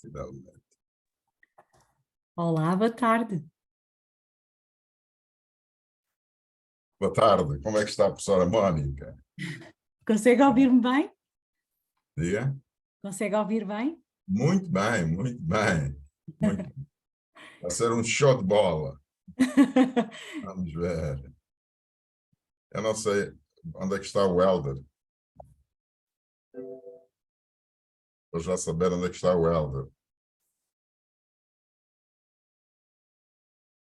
Finalmente. Olá, boa tarde. Boa tarde, como é que está a professora Mónica? Consegue ouvir-me bem? Diga? Consegue ouvir bem? Muito bem, muito bem. Muito bem. Vai ser um show de bola. Vamos ver. Eu não sei onde é que está o Helder. Vou já saber onde é que está o Helder.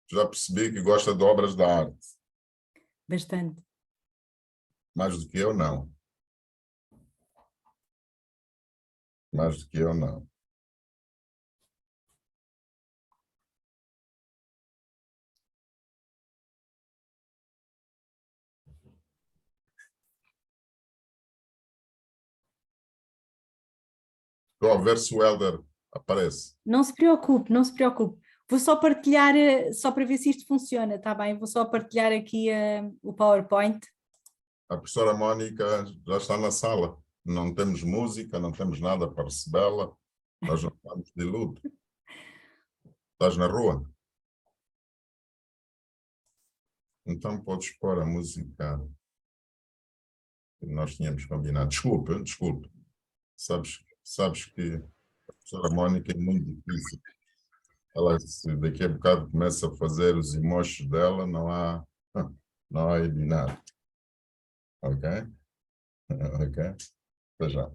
Já percebi que gosta de obras de arte. Bastante. Mais do que eu, não. Mais do que eu, não. Estou a ver se o Helder aparece. Não se preocupe, não se preocupe. Vou só partilhar, só para ver se isto funciona, está bem? Vou só partilhar aqui o PowerPoint. A professora Mónica já está na sala. Não temos música, não temos nada para recebê-la. Nós não estamos de luto. Estás na rua? Então podes pôr a música que nós tínhamos combinado. Desculpe. Sabes que a professora Mónica é muito difícil. Ela, se daqui a bocado começa a fazer os emojis dela, não há de nada. Ok? Ok? Até já.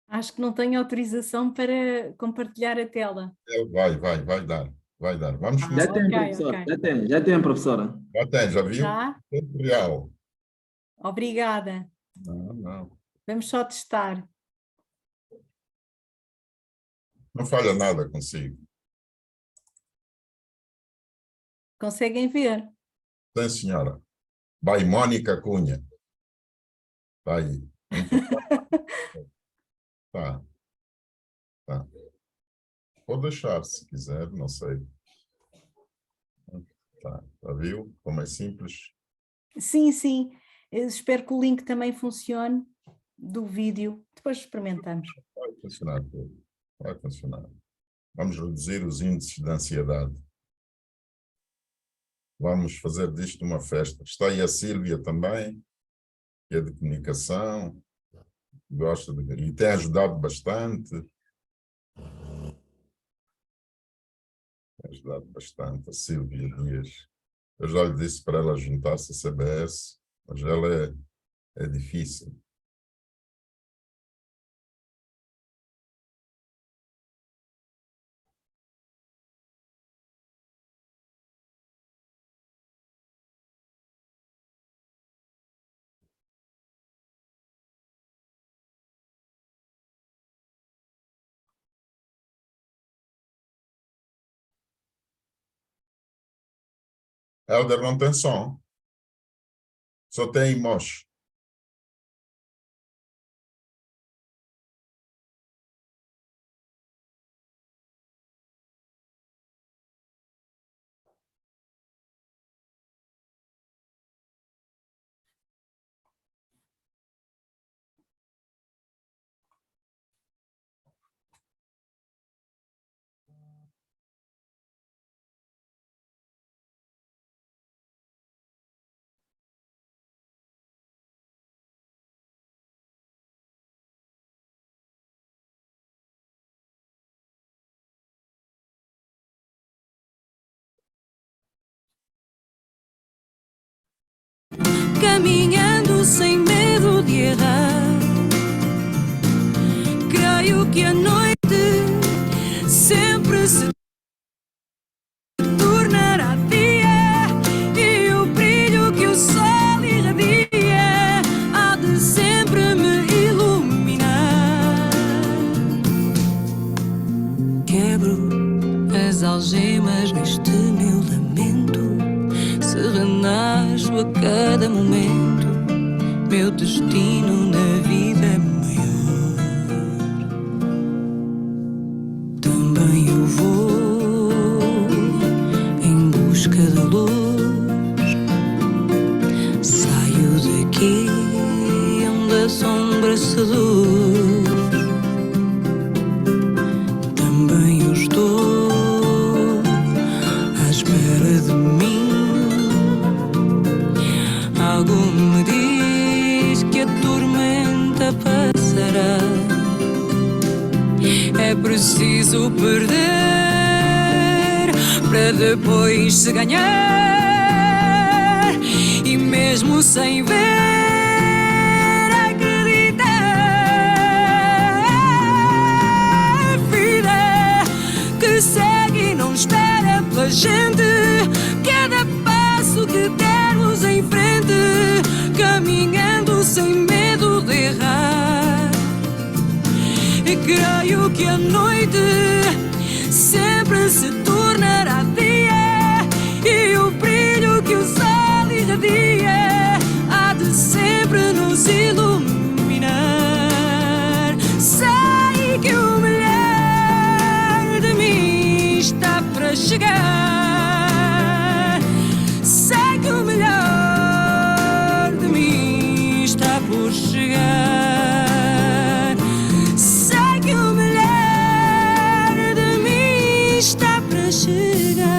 Acho que não tenho autorização para compartilhar a tela. Vai dar. Vai dar. Vamos começar. Já tem, ok, professora. ok. Já tem, professora. Já viu? Já? Tempo real. Obrigada. Não. Vamos só testar. Não falha nada consigo. Conseguem ver? Sim, senhora. Vai, Mónica Cunha. Vai. Tá. Pode deixar, se quiser, não sei. Tá, viu? Como é simples. Sim, sim. Eu espero que o link também funcione do vídeo. Depois experimentamos. Vai funcionar tudo. Vai funcionar. Vamos reduzir os índices de ansiedade. Vamos fazer disto uma festa. Está aí a Sílvia também, que é de comunicação, gosta e tem ajudado bastante. Tem ajudado bastante a Sílvia Dias. Eu já lhe disse para ela juntar-se à CBS, mas ela é difícil. Helder não tem som, só tem emoji. Caminhando sem medo de errar, creio que a noite sempre se tornará dia e o brilho que o sol irradia há de sempre me iluminar. Quebro as algemas neste meu lamento, se renasço a cada momento, meu destino na vida é maior. Também eu vou em busca da luz, saio daqui onde a sombra seduz. algo me diz que a tormenta passará. É preciso perder para depois se ganhar, e mesmo sem ver, acreditar. A vida que segue e não espera pela gente. Cada passo que dermos em frente, caminhando sem medo de errar. E creio que a noite sempre se tornará dia, e o brilho que o sol irradia há de sempre nos iluminar. Sei que o melhor de mim está para chegar. Sei que o melhor de mim está por chegar. Está para chegar.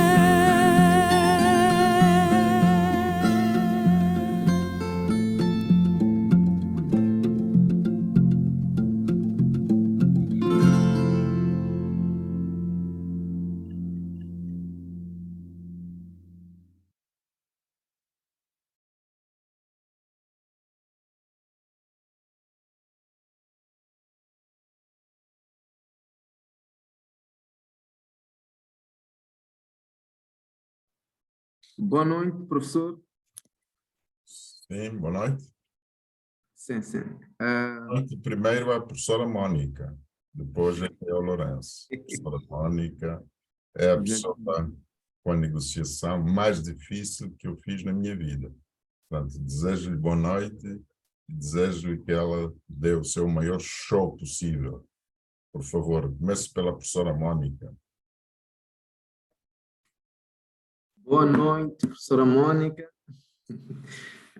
Boa noite, professor. Sim, boa noite. Sim. Boa noite. Primeiro a professora Mónica, depois é o Lourenço. A professora Mónica é a pessoa com a negociação mais difícil que eu fiz na minha vida. Portanto, desejo-lhe boa noite e desejo-lhe que ela dê o seu maior show possível. Por favor, comece pela professora Mónica. Boa noite, professora Mônica.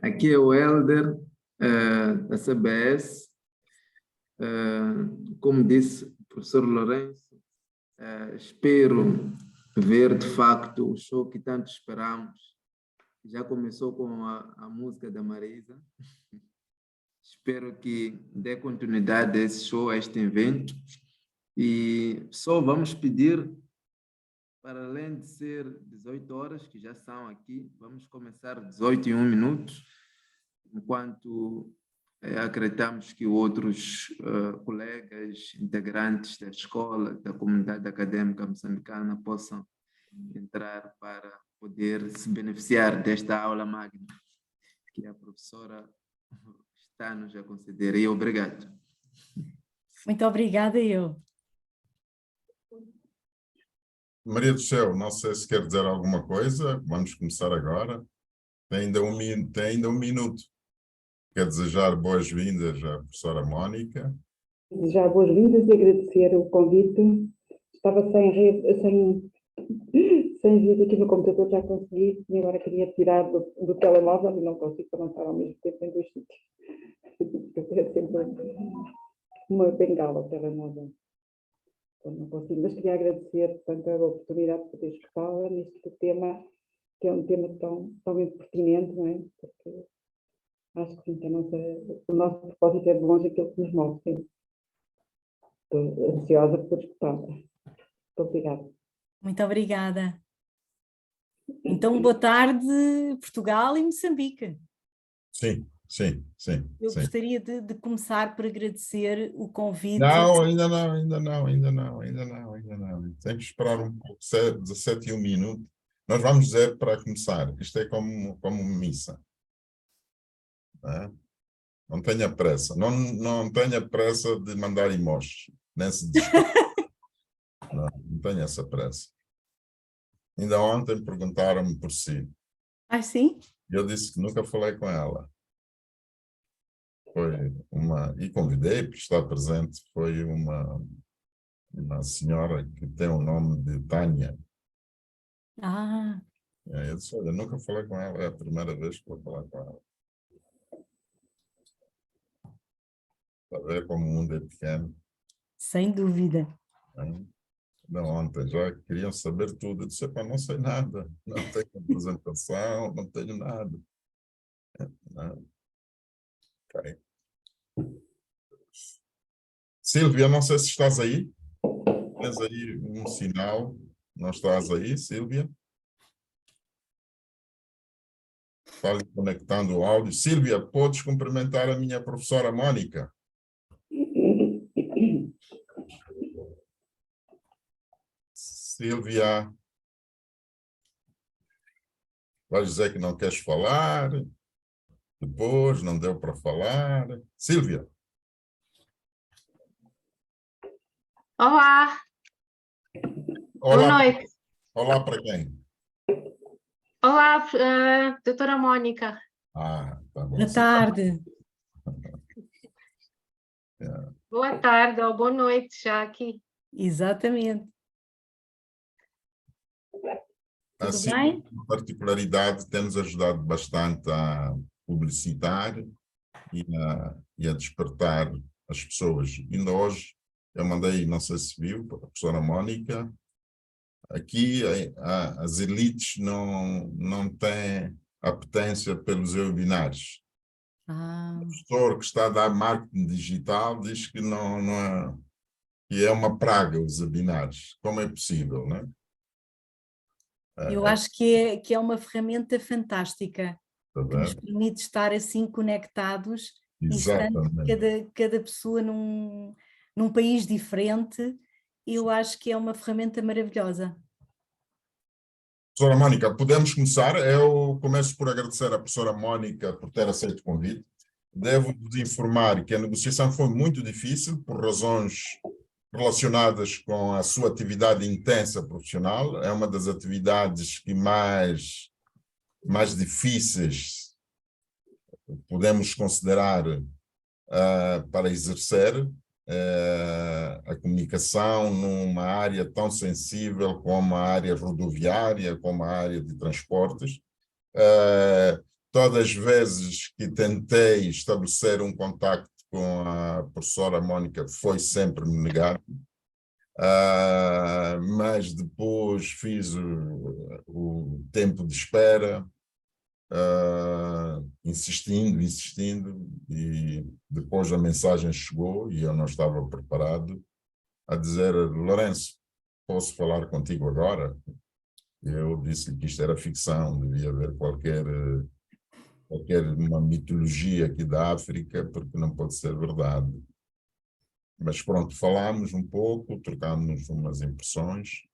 Aqui é o Helder, da CBS. Como disse o professor Lourenço, espero ver de facto o show que tanto esperamos. Já começou com a música da Marisa. Espero que dê continuidade a esse show, a este evento. E só vamos pedir, para além de ser 18 horas, que já são aqui, vamos começar 18h01, enquanto acreditamos que outros colegas, integrantes da escola, da comunidade acadêmica moçambicana possam entrar para poder se beneficiar desta aula magna que a professora está nos a conceder. E obrigado. Muito obrigada, eu. Maria do Céu, não sei se quer dizer alguma coisa, vamos começar agora. Tem ainda um minuto. Quer desejar boas-vindas à professora Mónica. Desejar boas-vindas e agradecer o convite. Estava sem vídeo aqui no computador, já consegui, e agora queria tirar do telemóvel e não consigo para não estar ao mesmo tempo em dois sítios. É sempre uma bengala o telemóvel. Então, não consigo, mas queria agradecer, portanto, a oportunidade de poder escutá-la neste tema, que é um tema tão pertinente, não é? Porque acho que sim, o nosso propósito é de longe aquilo que nos move, sim. Estou ansiosa por escutá-la. Muito obrigada. Muito obrigada. Então, boa tarde, Portugal e Moçambique. Sim. Eu gostaria de começar por agradecer o convite. Não, ainda não. Tem que esperar um pouco, 17h01. Nós vamos dizer para começar. Isto é como missa. Não tenha pressa. Não tenha pressa de mandar emojis. Nem se não tenha essa pressa. Ainda ontem perguntaram-me por si. Ah, sim? Eu disse que nunca falei com ela. E convidei para estar presente, foi uma senhora que tem o nome de Tânia. Eu disse, olha, nunca falei com ela, é a primeira vez que vou falar com ela. Está a ver como o mundo é pequeno? Sem dúvida. Não, ontem já queriam saber tudo. Eu disse, não sei nada, não tenho apresentação, não tenho nada. Ok. Sílvia, não sei se estás aí. Tens aí um sinal. Não estás aí, Sílvia? Fale conectando o áudio. Sílvia, podes cumprimentar a minha professora Mônica? Sílvia, vai dizer que não queres falar, depois não deu para falar. Sílvia. Olá, boa Olá, noite. olá para quem? Olá, doutora Mónica. Ah, tá bom. Boa tarde. Boa tarde ou boa noite já aqui. Exatamente. Tudo Assim, bem? uma particularidade, temos ajudado bastante a publicitar e a despertar as pessoas. Ainda hoje, eu mandei, não sei se viu, para a professora Mônica, aqui as elites não têm apetência pelos webinars. Ah, O professor que está a dar marketing digital diz que que é uma praga os webinars. Como é possível, né? eu acho que é uma ferramenta fantástica Está que nos bem? permite estar assim conectados e estando Exatamente. cada pessoa num país diferente. Eu acho que é uma ferramenta maravilhosa. Professora Mônica, podemos começar? Eu começo por agradecer à professora Mônica por ter aceito o convite. Devo-vos informar que a negociação foi muito difícil por razões relacionadas com a sua atividade intensa profissional. É uma das atividades que mais difíceis podemos considerar para exercer a comunicação numa área tão sensível como a área rodoviária, como a área de transportes. Todas as vezes que tentei estabelecer um contacto com a professora Mônica foi sempre me negado, mas depois fiz o tempo de espera, insistindo, e depois a mensagem chegou e eu não estava preparado, a dizer: Lourenço, posso falar contigo agora? Eu disse que isto era ficção, devia haver qualquer uma mitologia aqui da África, porque não pode ser verdade. Mas pronto, falámos um pouco, trocámos umas impressões,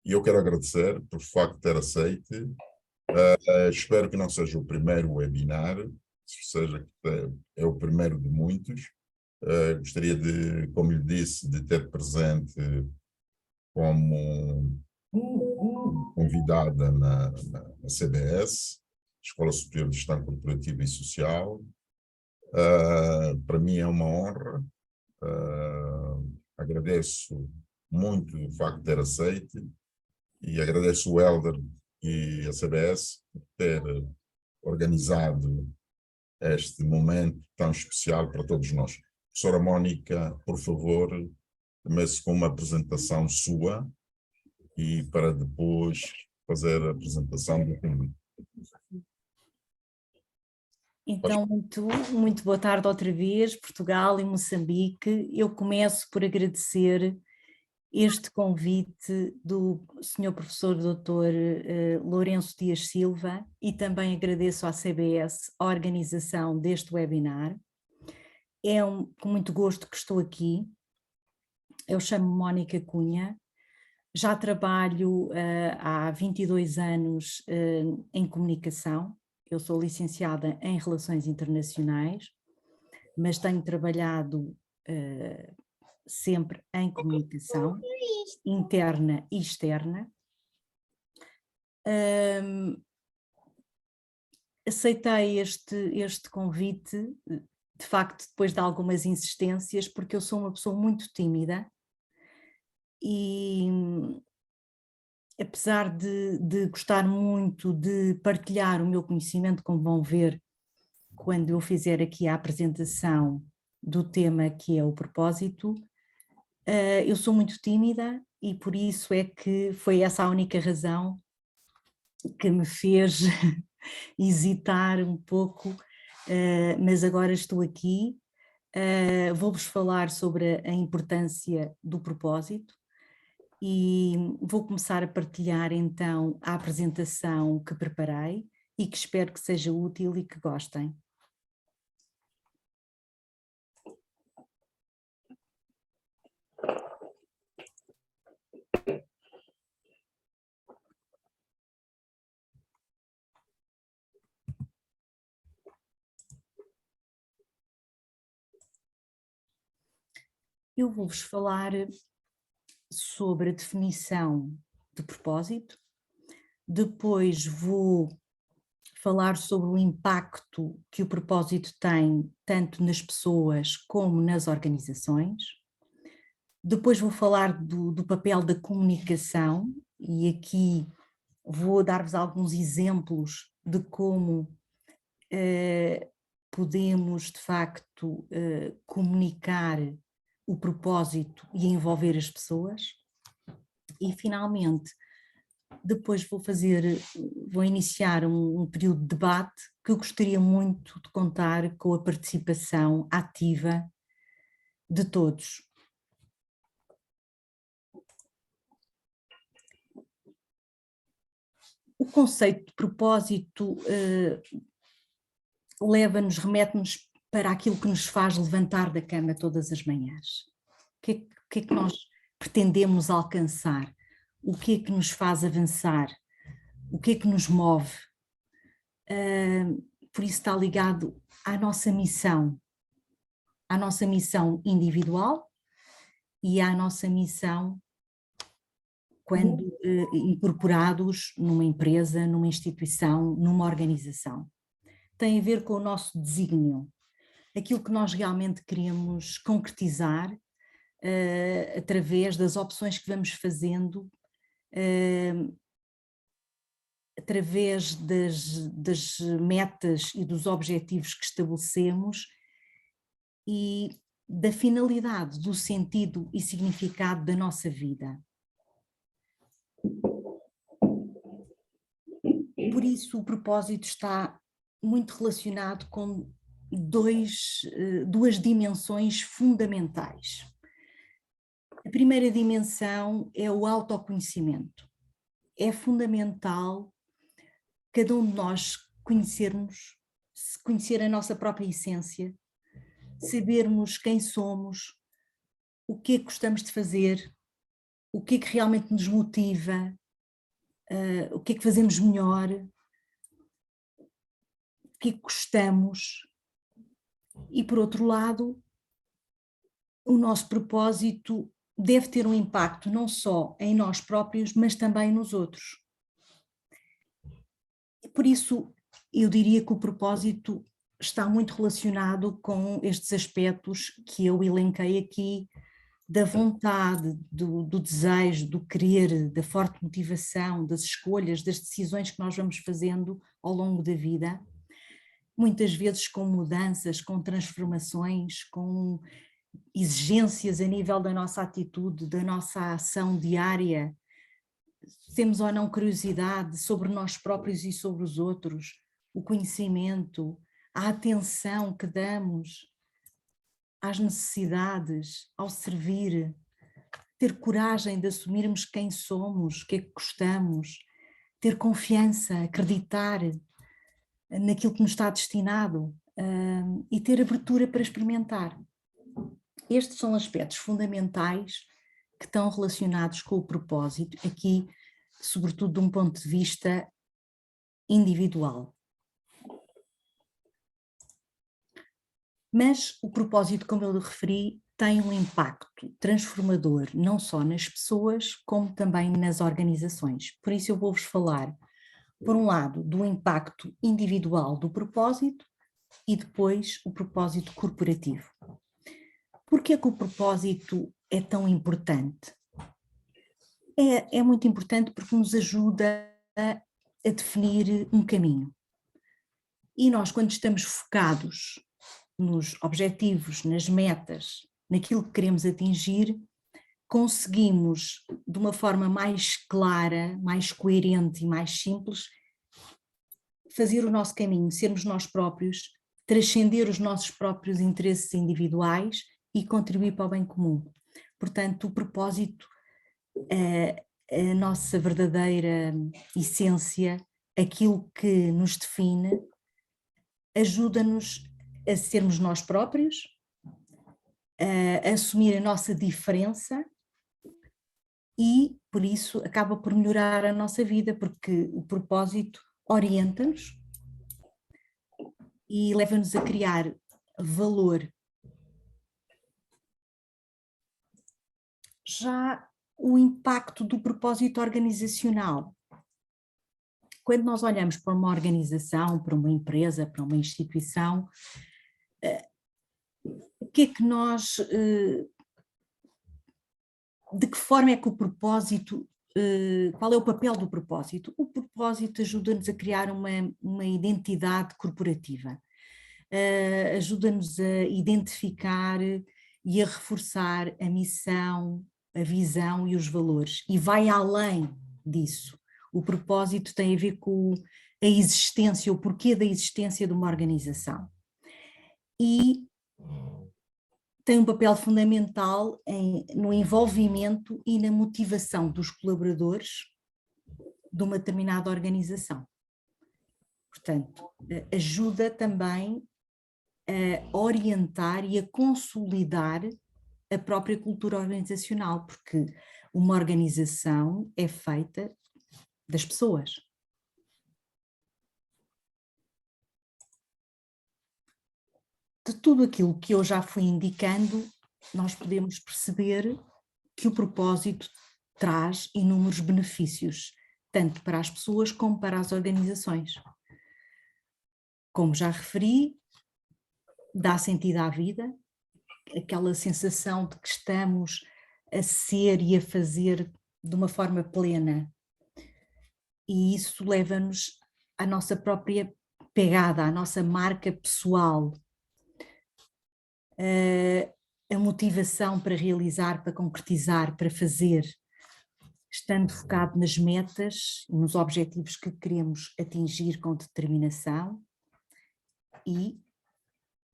e eu quero agradecer por o facto de ter aceito. Espero que não seja o primeiro webinar, seja que é o primeiro de muitos. Gostaria de, como lhe disse, de ter presente como convidada na CBS, Escola Superior de Gestão Corporativa e Social. Para mim é uma honra. Agradeço muito o facto de ter aceito e agradeço o Helder e a CBS por ter organizado este momento tão especial para todos nós. Professora Mônica, por favor, comece com uma apresentação sua e para depois fazer a apresentação do convite. Então, muito boa tarde outra vez, Portugal e Moçambique. Eu começo por agradecer este convite do Sr. Professor Dr. Lourenço Dias Silva e também agradeço à CBS a organização deste webinar. É com muito gosto que estou aqui. Eu chamo-me Mónica Cunha, já trabalho há 22 anos em comunicação. Eu sou licenciada em Relações Internacionais, mas tenho trabalhado sempre em comunicação, interna e externa. Aceitei este convite, de facto, depois de algumas insistências, porque eu sou uma pessoa muito tímida e, apesar de gostar muito de partilhar o meu conhecimento, como vão ver quando eu fizer aqui a apresentação do tema que é o propósito, eu sou muito tímida e por isso é que foi essa a única razão que me fez hesitar um pouco mas agora estou aqui. Vou-vos falar sobre a importância do propósito e vou começar a partilhar então a apresentação que preparei e que espero que seja útil e que gostem. Eu vou-vos falar sobre a definição de propósito, depois vou falar sobre o impacto que o propósito tem tanto nas pessoas como nas organizações, depois vou falar do papel da comunicação e aqui vou dar-vos alguns exemplos de como podemos de facto comunicar o propósito e envolver as pessoas. E finalmente, depois vou iniciar um período de debate que eu gostaria muito de contar com a participação ativa de todos. O conceito de propósito remete-nos para aquilo que nos faz levantar da cama todas as manhãs. O que é que nós pretendemos alcançar? O que é que nos faz avançar? O que é que nos move? Por isso está ligado à nossa missão individual e à nossa missão quando incorporados numa empresa, numa instituição, numa organização. Tem a ver com o nosso desígnio, aquilo que nós realmente queremos concretizar através das opções que vamos fazendo, através das metas e dos objetivos que estabelecemos e da finalidade, do sentido e significado da nossa vida. Por isso o propósito está muito relacionado com duas dimensões fundamentais. A primeira dimensão é o autoconhecimento. É fundamental cada um de nós conhecer a nossa própria essência, sabermos quem somos, o que é que gostamos de fazer, o que é que realmente nos motiva, o que é que fazemos melhor, o que é que gostamos. E por outro lado, o nosso propósito deve ter um impacto não só em nós próprios, mas também nos outros. E por isso eu diria que o propósito está muito relacionado com estes aspectos que eu elenquei aqui, da vontade, do desejo, do querer, da forte motivação, das escolhas, das decisões que nós vamos fazendo ao longo da vida, muitas vezes com mudanças, com transformações, com exigências a nível da nossa atitude, da nossa ação diária. Temos ou não curiosidade sobre nós próprios e sobre os outros, o conhecimento, a atenção que damos às necessidades, ao servir, ter coragem de assumirmos quem somos, o que é que gostamos, ter confiança, acreditar naquilo que nos está destinado e ter abertura para experimentar. Estes são aspectos fundamentais que estão relacionados com o propósito, aqui, sobretudo de um ponto de vista individual. Mas o propósito, como eu referi, tem um impacto transformador não só nas pessoas, como também nas organizações. Por isso eu vou-vos falar, por um lado, do impacto individual do propósito e depois o propósito corporativo. Por que é que o propósito é tão importante? É muito importante porque nos ajuda a definir um caminho. E nós, quando estamos focados nos objetivos, nas metas, naquilo que queremos atingir, conseguimos, de uma forma mais clara, mais coerente e mais simples, fazer o nosso caminho, sermos nós próprios transcender os nossos próprios interesses individuais e contribuir para o bem comum. Portanto, o propósito, a nossa verdadeira essência, aquilo que nos define, ajuda-nos a sermos nós próprios, a assumir a nossa diferença e, por isso, acaba por melhorar a nossa vida, porque o propósito orienta-nos e leva-nos a criar valor. Já o impacto do propósito organizacional. Quando nós olhamos para uma organização, para uma empresa, para uma instituição, o que é que nós, de que forma é que o propósito, qual é o papel do propósito? O propósito ajuda-nos a criar uma identidade corporativa, ajuda-nos a identificar e a reforçar a missão, a visão e os valores, e vai além disso. O propósito tem a ver com a existência, o porquê da existência de uma organização. E tem um papel fundamental no envolvimento e na motivação dos colaboradores de uma determinada organização. Portanto, ajuda também a orientar e a consolidar a própria cultura organizacional, porque uma organização é feita das pessoas. De tudo aquilo que eu já fui indicando, nós podemos perceber que o propósito traz inúmeros benefícios, tanto para as pessoas como para as organizações. Como já referi, dá sentido à vida, aquela sensação de que estamos a ser e a fazer de uma forma plena. E isso leva-nos à nossa própria pegada, à nossa marca pessoal. A motivação para realizar, para concretizar, para fazer, estando focado nas metas, nos objetivos que queremos atingir com determinação, e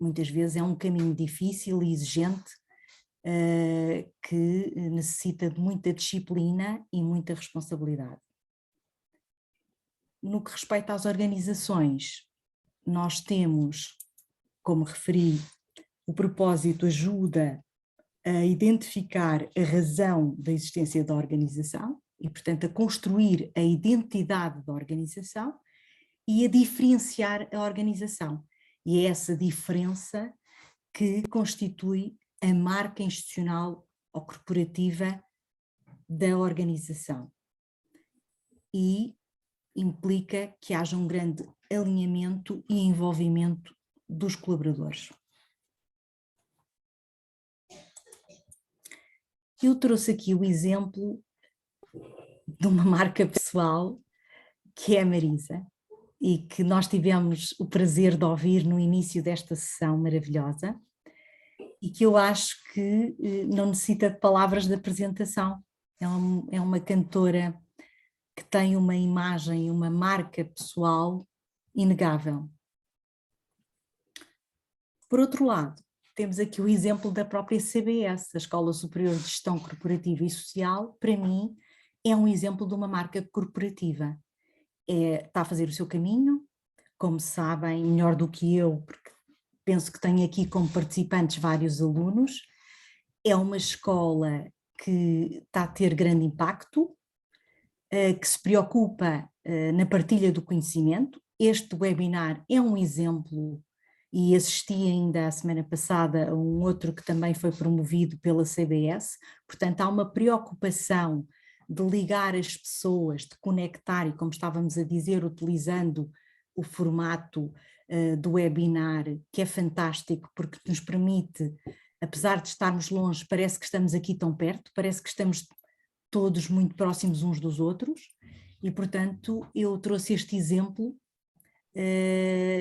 muitas vezes é um caminho difícil e exigente, que necessita de muita disciplina e muita responsabilidade. No que respeita às organizações, nós temos, como referi, o propósito ajuda a identificar a razão da existência da organização e, portanto, a construir a identidade da organização e a diferenciar a organização. E é essa diferença que constitui a marca institucional ou corporativa da organização. E implica que haja um grande alinhamento e envolvimento dos colaboradores. Eu trouxe aqui o exemplo de uma marca pessoal, que é a Marisa, e que nós tivemos o prazer de ouvir no início desta sessão maravilhosa, e que eu acho que não necessita de palavras de apresentação. É uma cantora que tem uma imagem, uma marca pessoal inegável. Por outro lado, temos aqui o exemplo da própria CBS, a Escola Superior de Gestão Corporativa e Social. Para mim, é um exemplo de uma marca corporativa. Está a fazer o seu caminho, como sabem, melhor do que eu, porque penso que tenho aqui como participantes vários alunos. É uma escola que está a ter grande impacto, que se preocupa na partilha do conhecimento. Este webinar é um exemplo, e assisti ainda a semana passada a um outro que também foi promovido pela CBS. Portanto, há uma preocupação de ligar as pessoas, de conectar, e como estávamos a dizer, utilizando o formato do webinar, que é fantástico, porque nos permite, apesar de estarmos longe, parece que estamos aqui tão perto, parece que estamos todos muito próximos uns dos outros, e portanto eu trouxe este exemplo,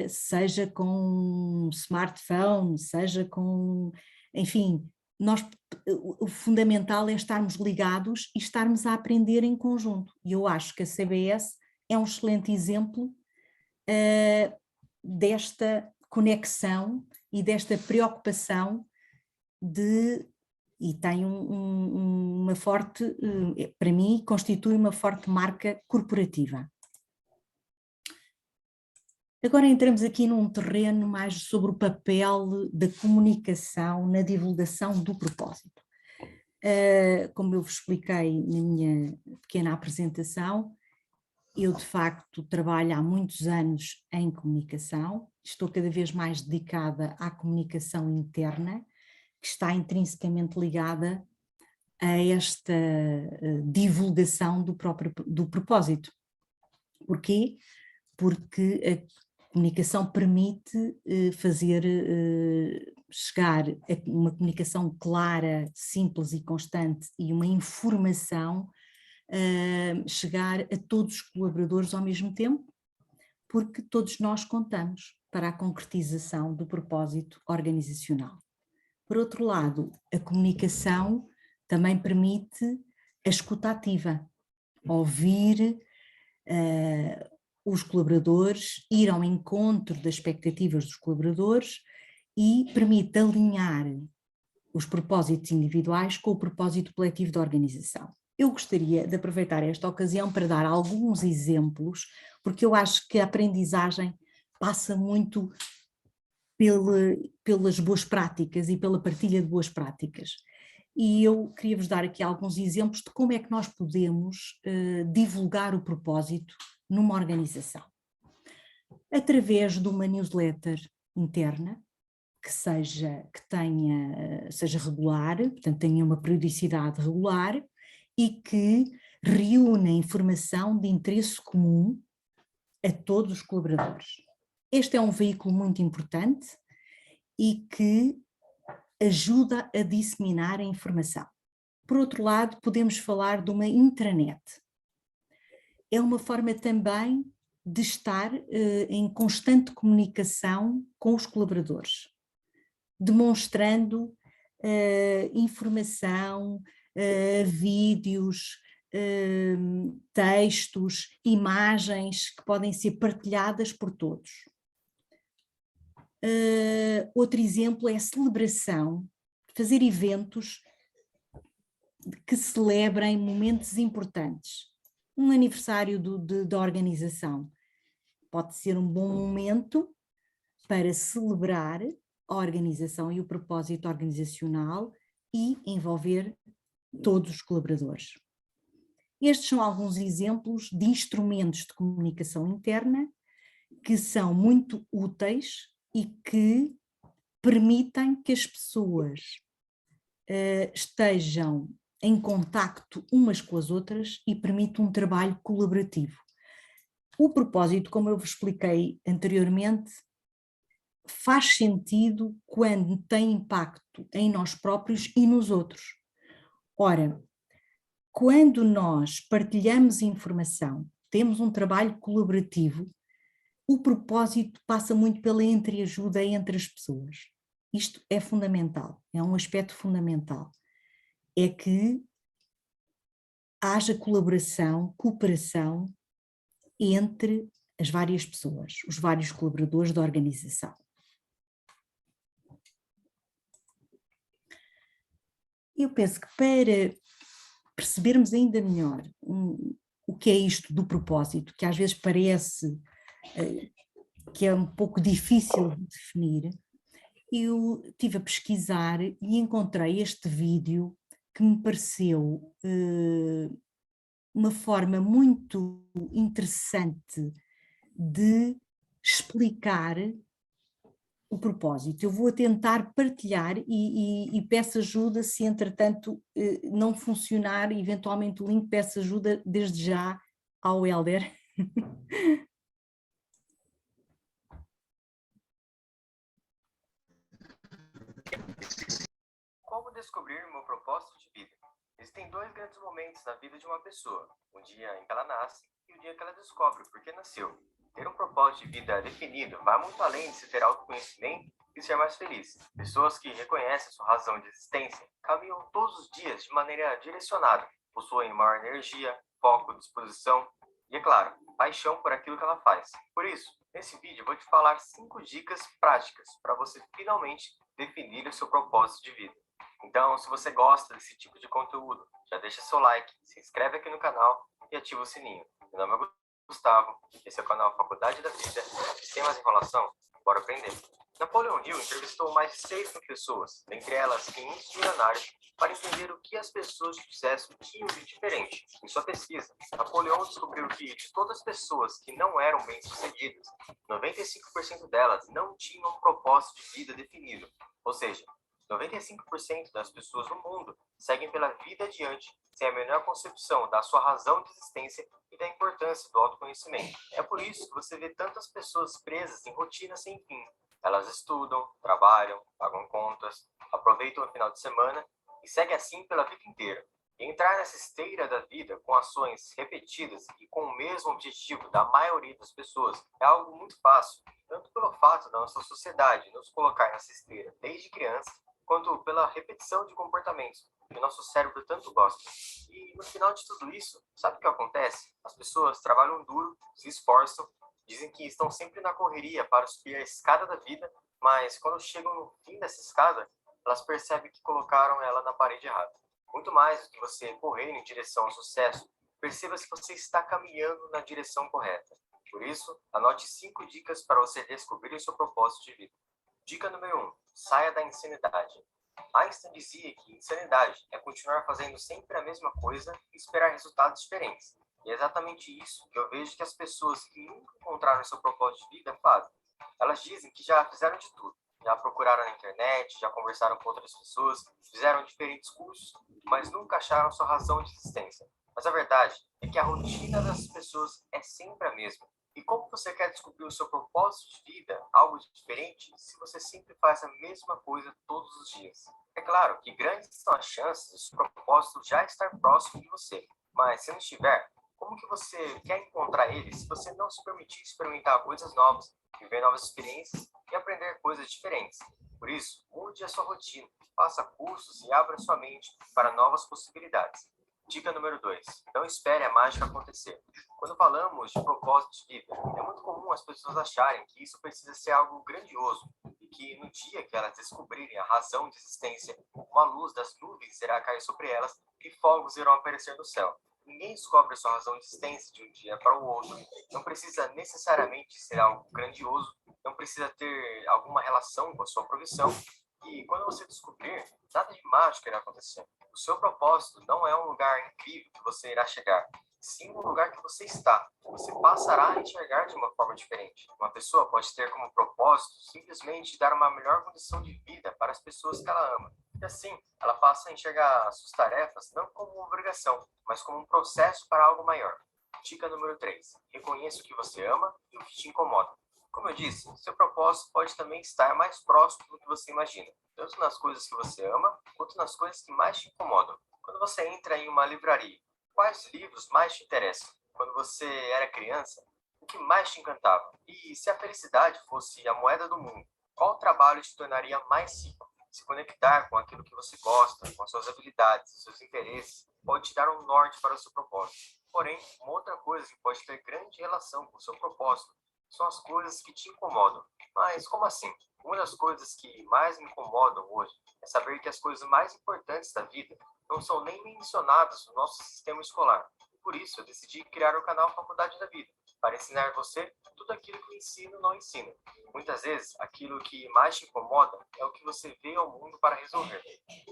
seja com um smartphone, seja com, enfim, o fundamental é estarmos ligados e estarmos a aprender em conjunto, e eu acho que a CBS é um excelente exemplo desta conexão e desta preocupação e tem uma forte, para mim, constitui uma forte marca corporativa. Agora entramos aqui num terreno mais sobre o papel da comunicação na divulgação do propósito. Como eu vos expliquei na minha pequena apresentação, eu de facto trabalho há muitos anos em comunicação, estou cada vez mais dedicada à comunicação interna, que está intrinsecamente ligada a esta divulgação do propósito. Porquê? Porque a comunicação permite fazer chegar uma comunicação clara, simples e constante e uma informação chegar a todos os colaboradores ao mesmo tempo, porque todos nós contamos para a concretização do propósito organizacional. Por outro lado, a comunicação também permite a escuta ativa, ouvir os colaboradores, ir ao encontro das expectativas dos colaboradores e permite alinhar os propósitos individuais com o propósito coletivo da organização. Eu gostaria de aproveitar esta ocasião para dar alguns exemplos, porque eu acho que a aprendizagem passa muito pelas boas práticas e pela partilha de boas práticas. E eu queria vos dar aqui alguns exemplos de como é que nós podemos divulgar o propósito numa organização. Através de uma newsletter interna, que seja regular, portanto tenha uma periodicidade regular e que reúna informação de interesse comum a todos os colaboradores. Este é um veículo muito importante e que ajuda a disseminar a informação. Por outro lado, podemos falar de uma intranet. É uma forma também de estar em constante comunicação com os colaboradores, demonstrando informação, vídeos, textos, imagens que podem ser partilhadas por todos. Outro exemplo é a celebração, fazer eventos que celebrem momentos importantes. Um aniversário da organização pode ser um bom momento para celebrar a organização e o propósito organizacional e envolver todos os colaboradores. Estes são alguns exemplos de instrumentos de comunicação interna que são muito úteis e que permitem que as pessoas estejam em contacto umas com as outras e permite um trabalho colaborativo. O propósito, como eu vos expliquei anteriormente, faz sentido quando tem impacto em nós próprios e nos outros. Ora, quando nós partilhamos informação, temos um trabalho colaborativo, o propósito passa muito pela entreajuda entre as pessoas. Isto é fundamental, é um aspecto fundamental. É que haja colaboração, cooperação entre as várias pessoas, os vários colaboradores da organização. Eu penso que para percebermos ainda melhor o que é isto do propósito, que às vezes parece que é um pouco difícil de definir, eu estive a pesquisar e encontrei este vídeo que me pareceu uma forma muito interessante de explicar o propósito. Eu vou tentar partilhar e peço ajuda se entretanto não funcionar eventualmente o link, peço ajuda desde já ao Hélder. Como descobrir o meu propósito de vida? Existem dois grandes momentos na vida de uma pessoa, o dia em que ela nasce e o dia que ela descobre por que nasceu. Ter um propósito de vida definido vai muito além de se ter autoconhecimento e ser mais feliz. Pessoas que reconhecem sua razão de existência caminham todos os dias de maneira direcionada, possuem maior energia, foco, disposição e, é claro, paixão por aquilo que ela faz. Por isso, nesse vídeo eu vou te falar 5 dicas práticas para você finalmente definir o seu propósito de vida. Então, se você gosta desse tipo de conteúdo, já deixa seu like, se inscreve aqui no canal e ativa o sininho. Meu nome é Gustavo, esse é o canal Faculdade da Vida. Sem mais enrolação, bora aprender. Napoleão Hill entrevistou mais de 6 mil pessoas, dentre elas 500 milionários, para entender o que as pessoas de sucesso tinham de diferente. Em sua pesquisa, Napoleão descobriu que de todas as pessoas que não eram bem-sucedidas, 95% delas não tinham um propósito de vida definido. Ou seja, 95% das pessoas no mundo seguem pela vida adiante sem a menor concepção da sua razão de existência e da importância do autoconhecimento. É por isso que você vê tantas pessoas presas em rotinas sem fim. Elas estudam, trabalham, pagam contas, aproveitam o final de semana e seguem assim pela vida inteira. E entrar nessa esteira da vida com ações repetidas e com o mesmo objetivo da maioria das pessoas é algo muito fácil, tanto pelo fato da nossa sociedade nos colocar nessa esteira desde criança, quanto pela repetição de comportamentos que o nosso cérebro tanto gosta. E no final de tudo isso, sabe o que acontece? As pessoas trabalham duro, se esforçam, dizem que estão sempre na correria para subir a escada da vida, mas quando chegam no fim dessa escada, elas percebem que colocaram ela na parede errada. Muito mais do que você correr em direção ao sucesso, perceba se você está caminhando na direção correta. Por isso, anote 5 dicas para você descobrir o seu propósito de vida. Dica número 1. Saia da insanidade. Einstein dizia que insanidade é continuar fazendo sempre a mesma coisa e esperar resultados diferentes. E é exatamente isso que eu vejo que as pessoas que nunca encontraram seu propósito de vida fazem. Elas dizem que já fizeram de tudo. Já procuraram na internet, já conversaram com outras pessoas, fizeram diferentes cursos, mas nunca acharam sua razão de existência. Mas a verdade é que a rotina das pessoas é sempre a mesma. E como você quer descobrir o seu propósito de vida, algo diferente, se você sempre faz a mesma coisa todos os dias? É claro que grandes são as chances de seu propósito já estar próximo de você, mas se não estiver, como que você quer encontrar ele se você não se permitir experimentar coisas novas, viver novas experiências e aprender coisas diferentes? Por isso, mude a sua rotina, faça cursos e abra sua mente para novas possibilidades. Dica número 2. Não espere a mágica acontecer. Quando falamos de propósito de vida, é muito comum as pessoas acharem que isso precisa ser algo grandioso e que no dia que elas descobrirem a razão de existência, uma luz das nuvens irá cair sobre elas e fogos irão aparecer no céu. Ninguém descobre a sua razão de existência de um dia para o outro. Não precisa necessariamente ser algo grandioso, não precisa ter alguma relação com a sua profissão. E quando você descobrir, nada de mágico irá acontecer. O seu propósito não é um lugar incrível que você irá chegar, sim um lugar que você está. Você passará a enxergar de uma forma diferente. Uma pessoa pode ter como propósito simplesmente dar uma melhor condição de vida para as pessoas que ela ama. E assim, ela passa a enxergar suas tarefas não como uma obrigação, mas como um processo para algo maior. Dica número 3. Reconheça o que você ama e o que te incomoda. Como eu disse, seu propósito pode também estar mais próximo do que você imagina, tanto nas coisas que você ama, quanto nas coisas que mais te incomodam. Quando você entra em uma livraria, quais livros mais te interessam? Quando você era criança, o que mais te encantava? E se a felicidade fosse a moeda do mundo, qual trabalho te tornaria mais rico? Se conectar com aquilo que você gosta, com as suas habilidades, seus interesses, pode te dar um norte para o seu propósito. Porém, uma outra coisa que pode ter grande relação com o seu propósito são as coisas que te incomodam. Mas como assim? Uma das coisas que mais me incomodam hoje é saber que as coisas mais importantes da vida não são nem mencionadas no nosso sistema escolar. Por isso, eu decidi criar o canal Faculdade da Vida, para ensinar você tudo aquilo que o ensino não ensina. Muitas vezes, aquilo que mais te incomoda é o que você veio ao mundo para resolver.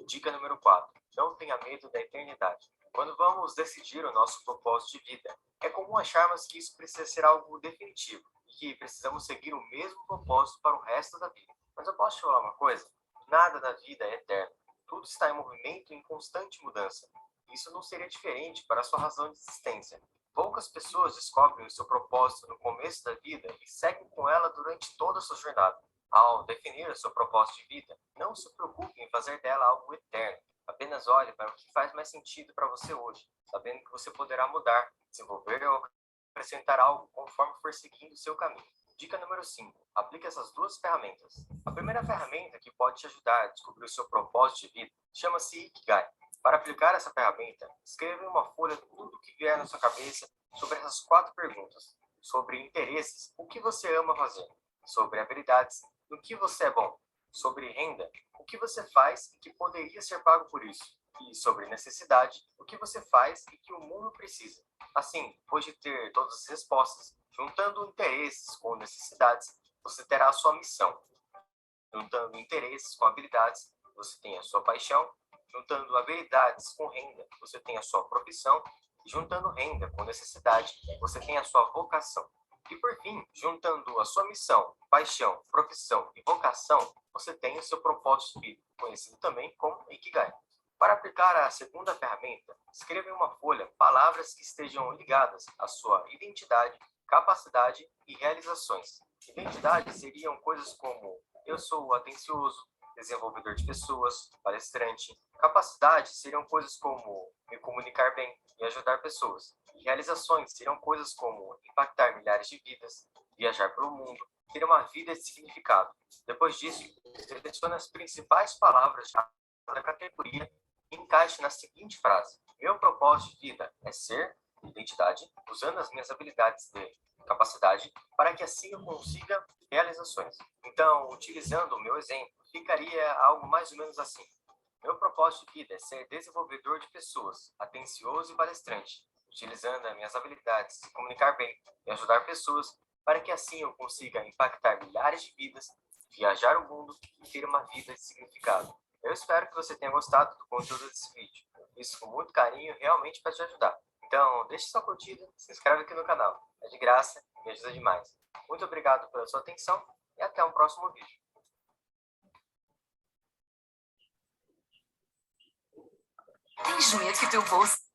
Dica número 4. Não tenha medo da eternidade. Quando vamos decidir o nosso propósito de vida, é comum acharmos que isso precisa ser algo definitivo e que precisamos seguir o mesmo propósito para o resto da vida. Mas eu posso te falar uma coisa? Nada na vida é eterno. Tudo está em movimento e em constante mudança. Isso não seria diferente para a sua razão de existência. Poucas pessoas descobrem o seu propósito no começo da vida e seguem com ela durante toda a sua jornada. Ao definir o seu propósito de vida, não se preocupe em fazer dela algo eterno. Apenas olhe para o que faz mais sentido para você hoje, sabendo que você poderá mudar, desenvolver ou acrescentar algo conforme for seguindo o seu caminho. Dica número 5. Aplique essas 2 ferramentas. A primeira ferramenta que pode te ajudar a descobrir o seu propósito de vida chama-se Ikigai. Para aplicar essa ferramenta, escreva em uma folha tudo o que vier na sua cabeça sobre essas 4 perguntas. Sobre interesses, o que você ama fazer? Sobre habilidades, no que você é bom? Sobre renda, o que você faz e que poderia ser pago por isso? E sobre necessidade, o que você faz e que o mundo precisa? Assim, depois de ter todas as respostas, juntando interesses com necessidades, você terá a sua missão. Juntando interesses com habilidades, você tem a sua paixão. Juntando habilidades com renda, você tem a sua profissão. E juntando renda com necessidade, você tem a sua vocação. E por fim, juntando a sua missão, paixão, profissão e vocação, você tem o seu propósito de vida, conhecido também como Ikigai. Para aplicar a segunda ferramenta, escreva em uma folha palavras que estejam ligadas à sua identidade, capacidade e realizações. Identidade seriam coisas como eu sou atencioso, desenvolvedor de pessoas, palestrante. Capacidade seriam coisas como me comunicar bem e ajudar pessoas. E realizações seriam coisas como impactar milhares de vidas, viajar pelo mundo, ter uma vida de significado. Depois disso, selecione as principais palavras da categoria e encaixe na seguinte frase: meu propósito de vida é ser identidade, usando as minhas habilidades de capacidade, para que assim eu consiga realizações. Então, utilizando o meu exemplo, ficaria algo mais ou menos assim: meu propósito de vida é ser desenvolvedor de pessoas, atencioso e palestrante, utilizando as minhas habilidades de comunicar bem e ajudar pessoas, para que assim eu consiga impactar milhares de vidas, viajar o mundo e ter uma vida de significado. Eu espero que você tenha gostado do conteúdo desse vídeo. Eu fiz com muito carinho, realmente para te ajudar. Então, deixe sua curtida, se inscreve aqui no canal. É de graça e me ajuda demais. Muito obrigado pela sua atenção e até um próximo vídeo. Tens medo que o teu bolso.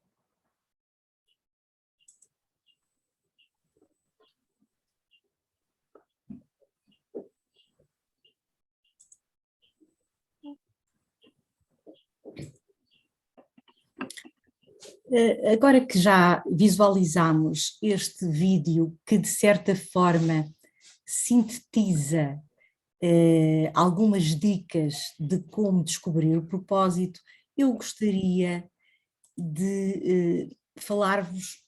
Agora que já visualizamos este vídeo que de certa forma sintetiza algumas dicas de como descobrir o propósito, eu gostaria de falar-vos,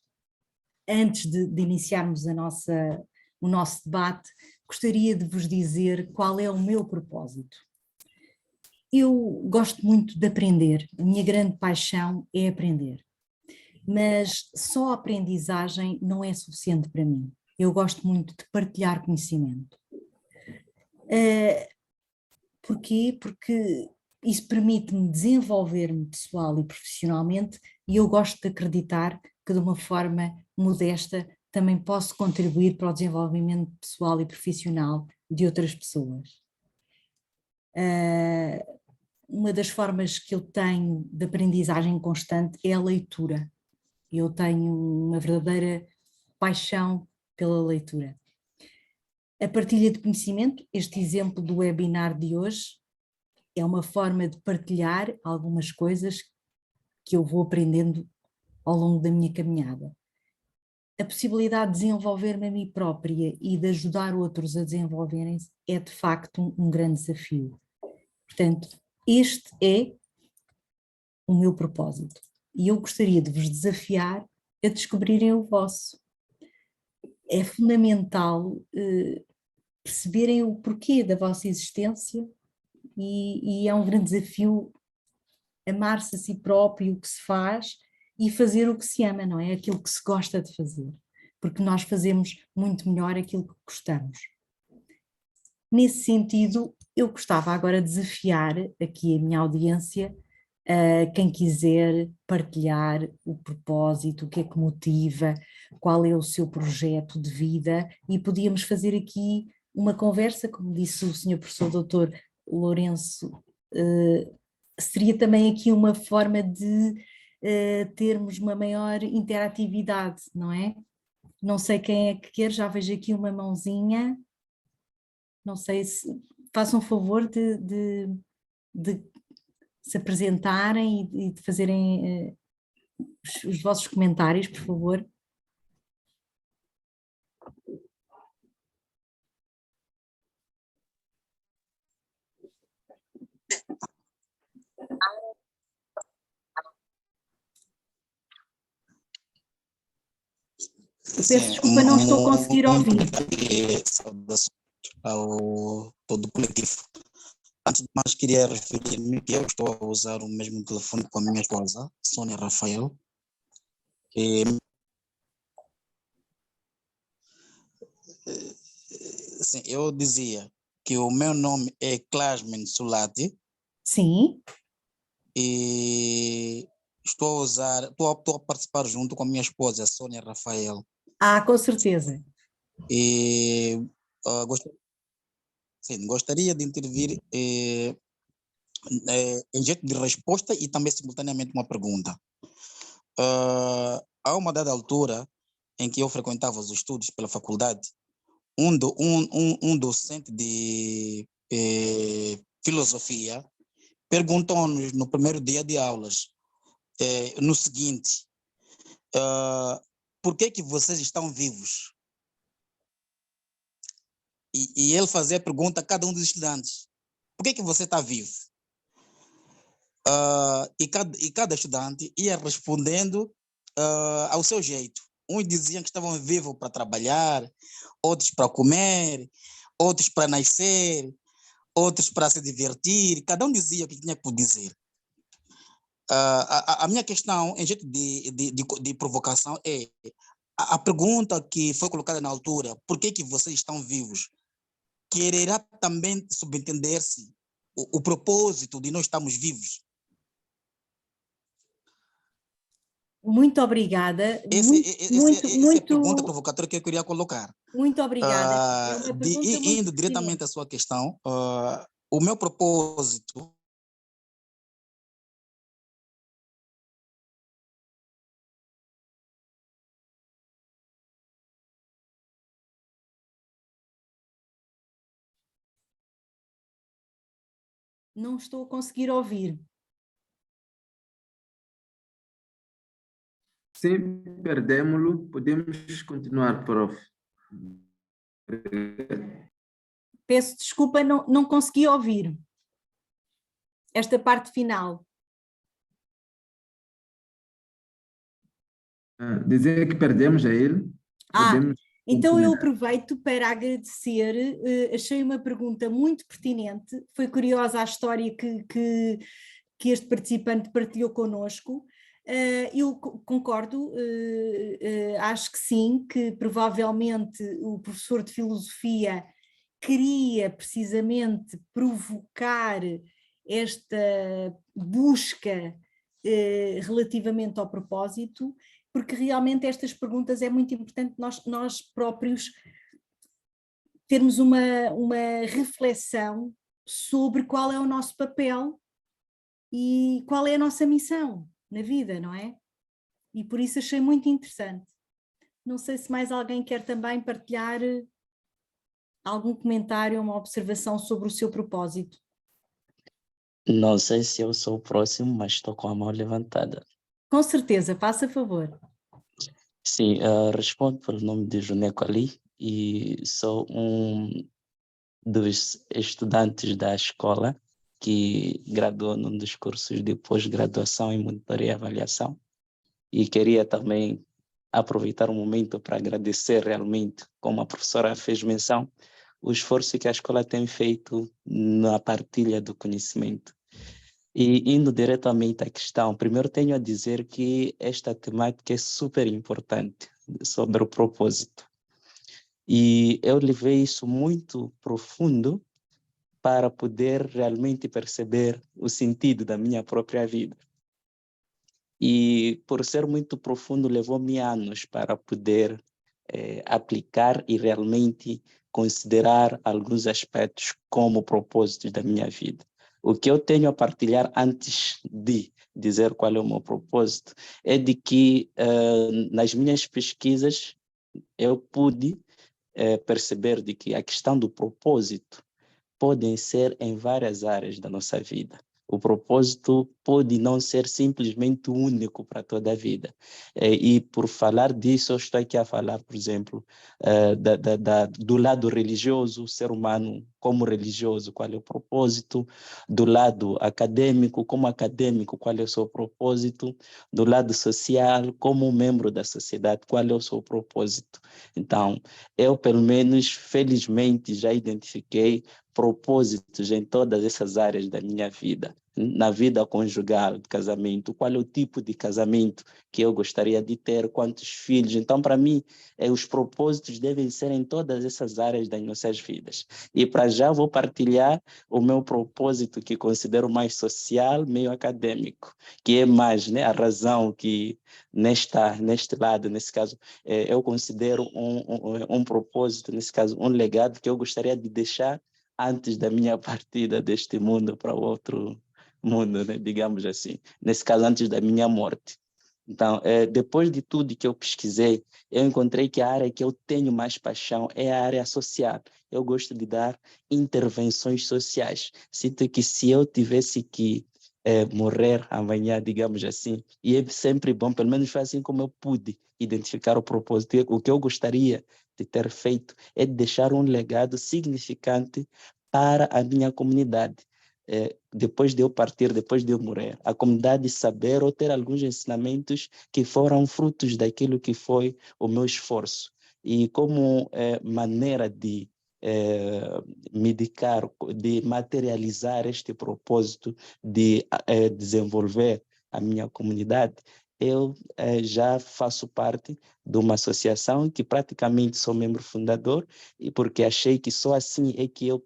antes de iniciarmos o nosso debate, gostaria de vos dizer qual é o meu propósito. Eu gosto muito de aprender, a minha grande paixão é aprender, mas só a aprendizagem não é suficiente para mim. Eu gosto muito de partilhar conhecimento. Porquê? Porque isso permite-me desenvolver-me pessoal e profissionalmente, e eu gosto de acreditar que de uma forma modesta também posso contribuir para o desenvolvimento pessoal e profissional de outras pessoas. Uma das formas que eu tenho de aprendizagem constante é a leitura. Eu tenho uma verdadeira paixão pela leitura. A partilha de conhecimento, este exemplo do webinar de hoje, é uma forma de partilhar algumas coisas que eu vou aprendendo ao longo da minha caminhada. A possibilidade de desenvolver-me a mim própria e de ajudar outros a desenvolverem-se é de facto um grande desafio. Portanto, este é o meu propósito e eu gostaria de vos desafiar a descobrirem o vosso. É fundamental perceberem o porquê da vossa existência e é um grande desafio amar-se a si próprio, o que se faz e fazer o que se ama, não é? Aquilo que se gosta de fazer, porque nós fazemos muito melhor aquilo que gostamos. Nesse sentido, eu gostava agora de desafiar aqui a minha audiência, quem quiser partilhar o propósito, o que é que motiva, qual é o seu projeto de vida, e podíamos fazer aqui uma conversa, como disse o Sr. Professor Dr. Lourenço, seria também aqui uma forma de termos uma maior interatividade, não é? Não sei quem é que quer, já vejo aqui uma mãozinha, não sei se façam favor de se apresentarem e de fazerem os vossos comentários, por favor. Peço desculpa, não estou a conseguir ouvir. Saudações ao todo o coletivo. Antes de mais, queria referir-me que eu estou a usar o mesmo telefone com a minha esposa, Sônia Rafael. Sim, eu dizia que o meu nome é Clasmen Sulati. Sim. E estou a participar junto com a minha esposa, Sônia Rafael. Com certeza. E gostaria de intervir em jeito de resposta e também simultaneamente uma pergunta. Há uma dada altura em que eu frequentava os estudos pela faculdade, um docente de filosofia perguntou-nos no primeiro dia de aulas, no seguinte: por que vocês estão vivos? E ele fazia a pergunta a cada um dos estudantes: por que você está vivo? E cada estudante ia respondendo ao seu jeito. Uns diziam que estavam vivos para trabalhar, outros para comer, outros para nascer, outros para se divertir. Cada um dizia o que tinha por dizer. A minha questão, em jeito de provocação, é a pergunta que foi colocada na altura: por que vocês estão vivos? Quererá também subentender-se o propósito de nós estarmos vivos? Muito obrigada. Essa é a pergunta provocatória que eu queria colocar. Muito obrigada. É uma pergunta indo diretamente à sua questão, o meu propósito Não estou a conseguir ouvir. Se perdemos-lo, podemos continuar, prof. Peço desculpa, não consegui ouvir esta parte final. Dizer que perdemos a ele. Podemos então eu continuar. aproveito para agradecer, achei uma pergunta muito pertinente, foi curiosa a história que este participante partilhou connosco. Eu concordo, acho que sim, que provavelmente o professor de filosofia queria precisamente provocar esta busca relativamente ao propósito, porque realmente estas perguntas é muito importante nós próprios termos uma reflexão sobre qual é o nosso papel e qual é a nossa missão na vida, não é? E por isso achei muito interessante. Não sei se mais alguém quer também partilhar algum comentário, uma observação sobre o seu propósito. Não sei se eu sou o próximo, mas estou com a mão levantada. Com certeza, faça favor. Sim, respondo pelo nome de Juneco Ali e sou um dos estudantes da escola que graduou num dos cursos de pós-graduação em monitoria e avaliação. E queria também aproveitar o momento para agradecer realmente, como a professora fez menção, o esforço que a escola tem feito na partilha do conhecimento. E indo diretamente à questão, primeiro tenho a dizer que esta temática é super importante, sobre o propósito. E eu levei isso muito profundo para poder realmente perceber o sentido da minha própria vida. E por ser muito profundo, levou-me anos para poder aplicar e realmente considerar alguns aspectos como propósitos da minha vida. O que eu tenho a partilhar antes de dizer qual é o meu propósito é de que nas minhas pesquisas eu pude perceber de que a questão do propósito pode ser em várias áreas da nossa vida. O propósito pode não ser simplesmente único para toda a vida. E por falar disso, eu estou aqui a falar, por exemplo, do lado religioso, o ser humano como religioso, qual é o propósito, do lado acadêmico, como acadêmico, qual é o seu propósito, do lado social, como membro da sociedade, qual é o seu propósito. Então, eu, pelo menos, felizmente, já identifiquei propósitos em todas essas áreas da minha vida. Na vida conjugal, de casamento, qual é o tipo de casamento que eu gostaria de ter, quantos filhos. Então, para mim, os propósitos devem ser em todas essas áreas das nossas vidas. E para já vou partilhar o meu propósito, que considero mais social, meio acadêmico, que é mais, né, a razão que neste lado, nesse caso, eu considero um propósito, nesse caso, um legado que eu gostaria de deixar antes da minha partida deste mundo para outro mundo, né, digamos assim. Nesse caso, antes da minha morte. Então, depois de tudo que eu pesquisei, eu encontrei que a área que eu tenho mais paixão é a área social. Eu gosto de dar intervenções sociais. Sinto que se eu tivesse que morrer amanhã, digamos assim, e é sempre bom, pelo menos foi assim como eu pude identificar o propósito. O que eu gostaria de ter feito é deixar um legado significante para a minha comunidade. Depois de eu partir, depois de eu morrer, a comunidade saber ou ter alguns ensinamentos que foram frutos daquilo que foi o meu esforço. E como maneira de medicar, de materializar este propósito de desenvolver a minha comunidade, eu já faço parte de uma associação que praticamente sou membro fundador, e porque achei que só assim é que eu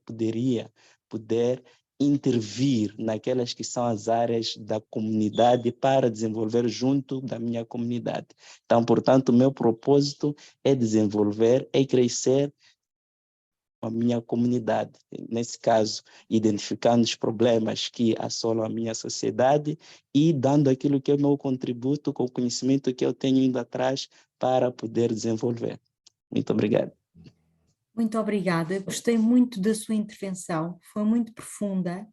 poder intervir naquelas que são as áreas da comunidade para desenvolver junto da minha comunidade. Então, portanto, o meu propósito é desenvolver, é crescer a minha comunidade, nesse caso, identificando os problemas que assolam a minha sociedade e dando aquilo que é o meu contributo com o conhecimento que eu tenho indo atrás para poder desenvolver. Muito obrigado. Muito obrigada, gostei muito da sua intervenção, foi muito profunda.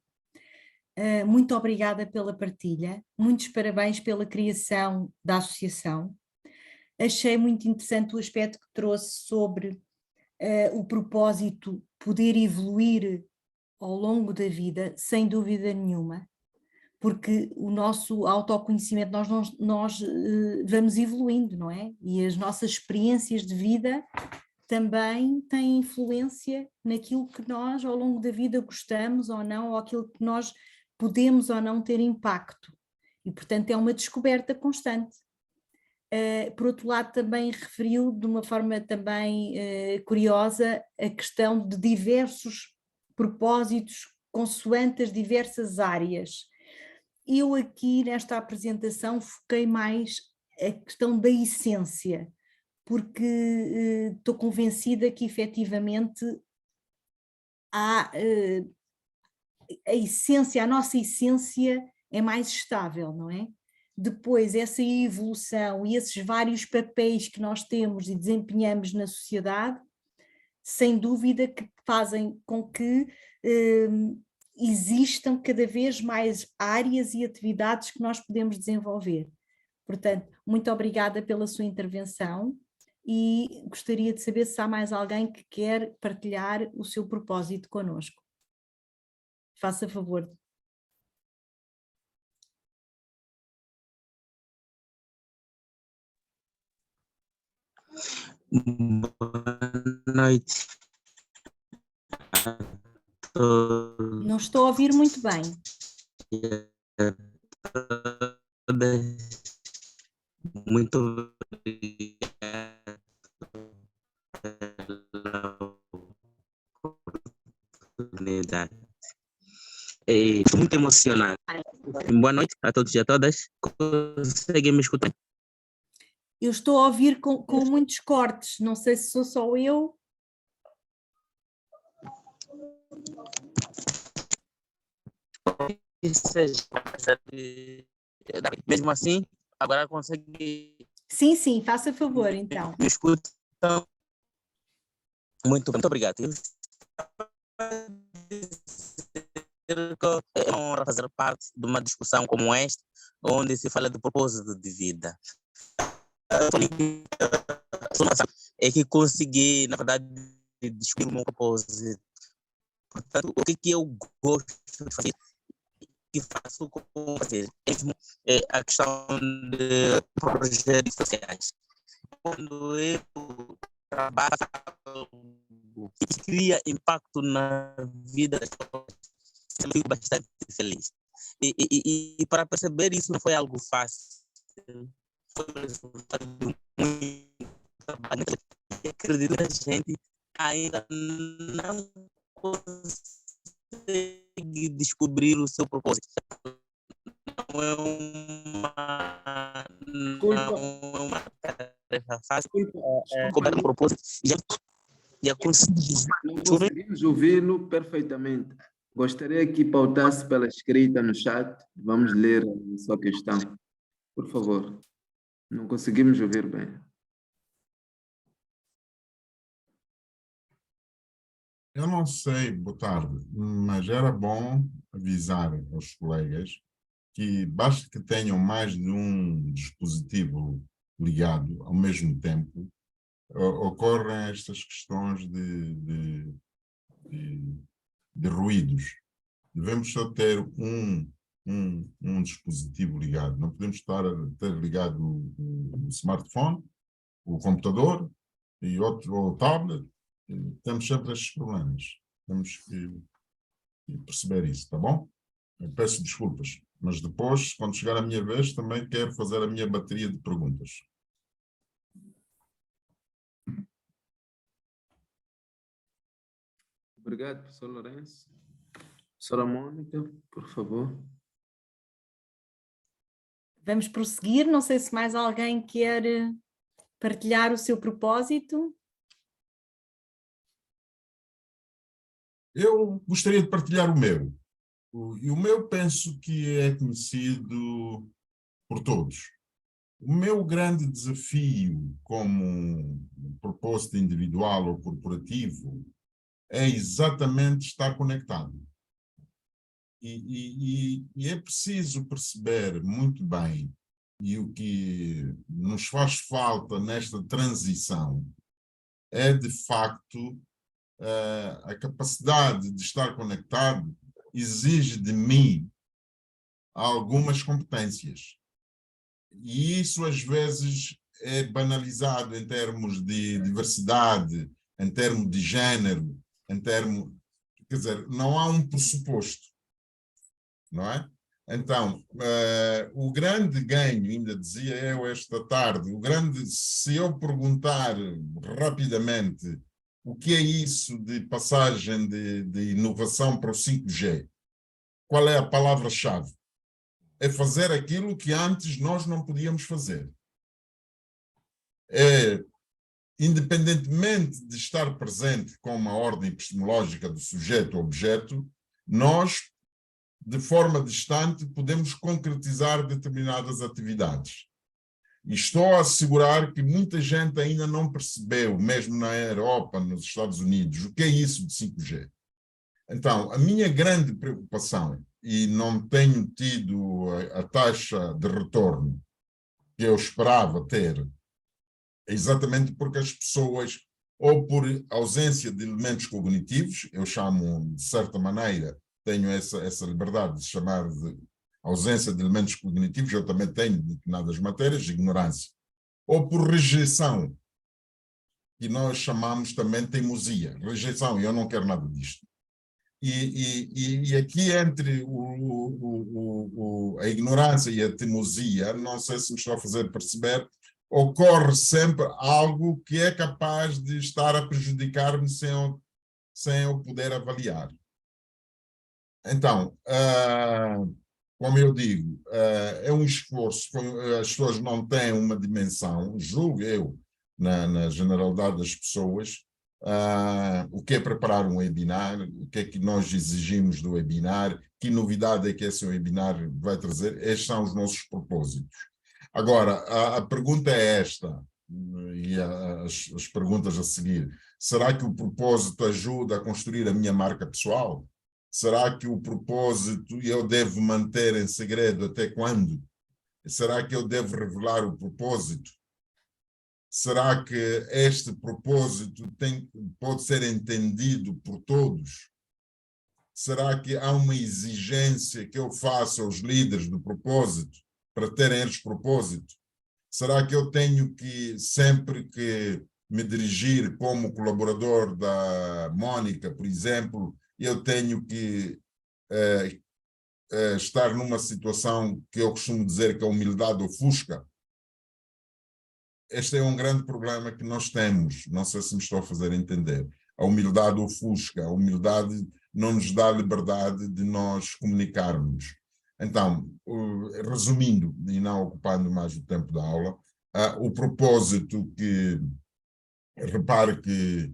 Muito obrigada pela partilha, muitos parabéns pela criação da associação. Achei muito interessante o aspecto que trouxe sobre o propósito poder evoluir ao longo da vida, sem dúvida nenhuma, porque o nosso autoconhecimento, nós vamos evoluindo, não é? E as nossas experiências de vida também têm influência naquilo que nós ao longo da vida gostamos ou não, ou aquilo que nós podemos ou não ter impacto. E, portanto, é uma descoberta constante. Por outro lado, também referiu de uma forma também curiosa a questão de diversos propósitos consoante as diversas áreas. Eu aqui nesta apresentação foquei mais a questão da essência, porque estou convencida que efetivamente há a nossa essência é mais estável, não é? Depois, essa evolução e esses vários papéis que nós temos e desempenhamos na sociedade, sem dúvida que fazem com que existam cada vez mais áreas e atividades que nós podemos desenvolver. Portanto, muito obrigada pela sua intervenção e gostaria de saber se há mais alguém que quer partilhar o seu propósito connosco. Faça favor. Boa noite. Não estou a ouvir muito bem. Muito obrigado pela oportunidade. Estou muito emocionado. Boa noite a todos e a todas. Conseguem me escutar? Eu estou a ouvir com muitos cortes, não sei se sou só eu. Mesmo assim, agora consegue. Sim, sim, faça favor, então. Me escutam? Muito obrigado. que é uma honra fazer parte de uma discussão como esta, onde se fala de propósito de vida. É que consegui, na verdade, descobrir o meu propósito. Portanto, o que eu gosto de fazer, que faço com fazer, é a questão de projetos sociais. Quando eu trabalho e cria impacto na vida das pessoas, eu fico bastante feliz. E para perceber isso não foi algo fácil. Foi o resultado de muito trabalho. E acredito que a gente ainda não consegue descobrir o seu propósito. Não é uma tarefa fácil. Cobrar um propósito já consegui. Não conseguimos ouvi-lo perfeitamente. Gostaria que pautasse pela escrita no chat. Vamos ler a sua questão. Por favor. Não conseguimos ouvir bem. Eu não sei, boa tarde, mas era bom avisar aos colegas que basta que tenham mais de um dispositivo ligado ao mesmo tempo, ocorrem estas questões de ruídos. Devemos só ter um dispositivo ligado. Não podemos ter ligado o smartphone, o computador e outro, ou o tablet. Temos sempre estes problemas. Temos que perceber isso, tá bom? Eu peço desculpas, mas depois, quando chegar a minha vez, também quero fazer a minha bateria de perguntas. Obrigado, professor Lourenço. Professora Mônica, por favor. Vamos prosseguir. Não sei se mais alguém quer partilhar o seu propósito. Eu gostaria de partilhar o meu. E o meu penso que é conhecido por todos. O meu grande desafio como propósito individual ou corporativo é exatamente estar conectado. E é preciso perceber muito bem, e o que nos faz falta nesta transição é, de facto, a capacidade de estar conectado exige de mim algumas competências. E isso, às vezes, é banalizado em termos de diversidade, em termos de género, em termos... Quer dizer, não há um pressuposto, não é? Então, o grande ganho, ainda dizia eu esta tarde, se eu perguntar rapidamente o que é isso de passagem de inovação para o 5G, qual é a palavra-chave? É fazer aquilo que antes nós não podíamos fazer. Independentemente de estar presente com uma ordem epistemológica do sujeito-objeto, nós, de forma distante, podemos concretizar determinadas atividades. E estou a assegurar que muita gente ainda não percebeu, mesmo na Europa, nos Estados Unidos, o que é isso de 5G. Então, a minha grande preocupação, e não tenho tido a taxa de retorno que eu esperava ter, é exatamente porque as pessoas, ou por ausência de elementos cognitivos, eu chamo, de certa maneira, tenho essa liberdade de chamar de ausência de elementos cognitivos, eu também tenho determinadas matérias, de ignorância, ou por rejeição, que nós chamamos também de teimosia. Rejeição, eu não quero nada disto. E aqui entre a ignorância e a teimosia, não sei se me estou a fazer perceber, ocorre sempre algo que é capaz de estar a prejudicar-me sem eu poder avaliar. Então, como eu digo, é um esforço, as pessoas não têm uma dimensão, julgo eu, na generalidade das pessoas, o que é preparar um webinar, o que é que nós exigimos do webinar, que novidade é que esse webinar vai trazer, estes são os nossos propósitos. Agora, a pergunta é esta, e as perguntas a seguir. Será que o propósito ajuda a construir a minha marca pessoal? Será que o propósito eu devo manter em segredo até quando? Será que eu devo revelar o propósito? Será que este propósito pode ser entendido por todos? Será que há uma exigência que eu faço aos líderes do propósito para terem eles propósito? Será que eu tenho que, sempre que me dirigir como colaborador da Mónica, por exemplo, eu tenho que estar numa situação que eu costumo dizer que a humildade ofusca? Este é um grande problema que nós temos, não sei se me estou a fazer entender. A humildade ofusca, a humildade não nos dá liberdade de nós comunicarmos. Então, resumindo, e não ocupando mais o tempo da aula, o propósito que, repare que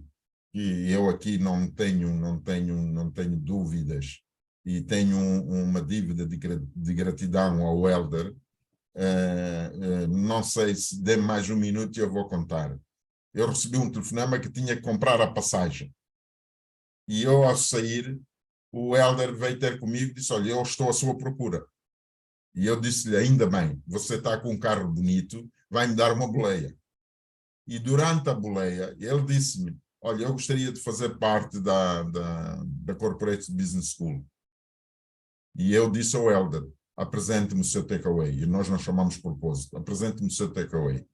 eu aqui não tenho dúvidas e tenho uma dívida de gratidão ao Helder. Não sei se dê mais um minuto e eu vou contar. Eu recebi um telefonema que tinha que comprar a passagem. E eu, ao sair, o Helder veio ter comigo e disse: olha, eu estou à sua procura. E eu disse-lhe: ainda bem, você está com um carro bonito, vai-me dar uma boleia. E durante a boleia, ele disse-me: olha, eu gostaria de fazer parte da Corporate Business School. E eu disse ao Helder: apresente-me o seu takeaway. E nós não chamamos propósito. Apresente-me o seu takeaway.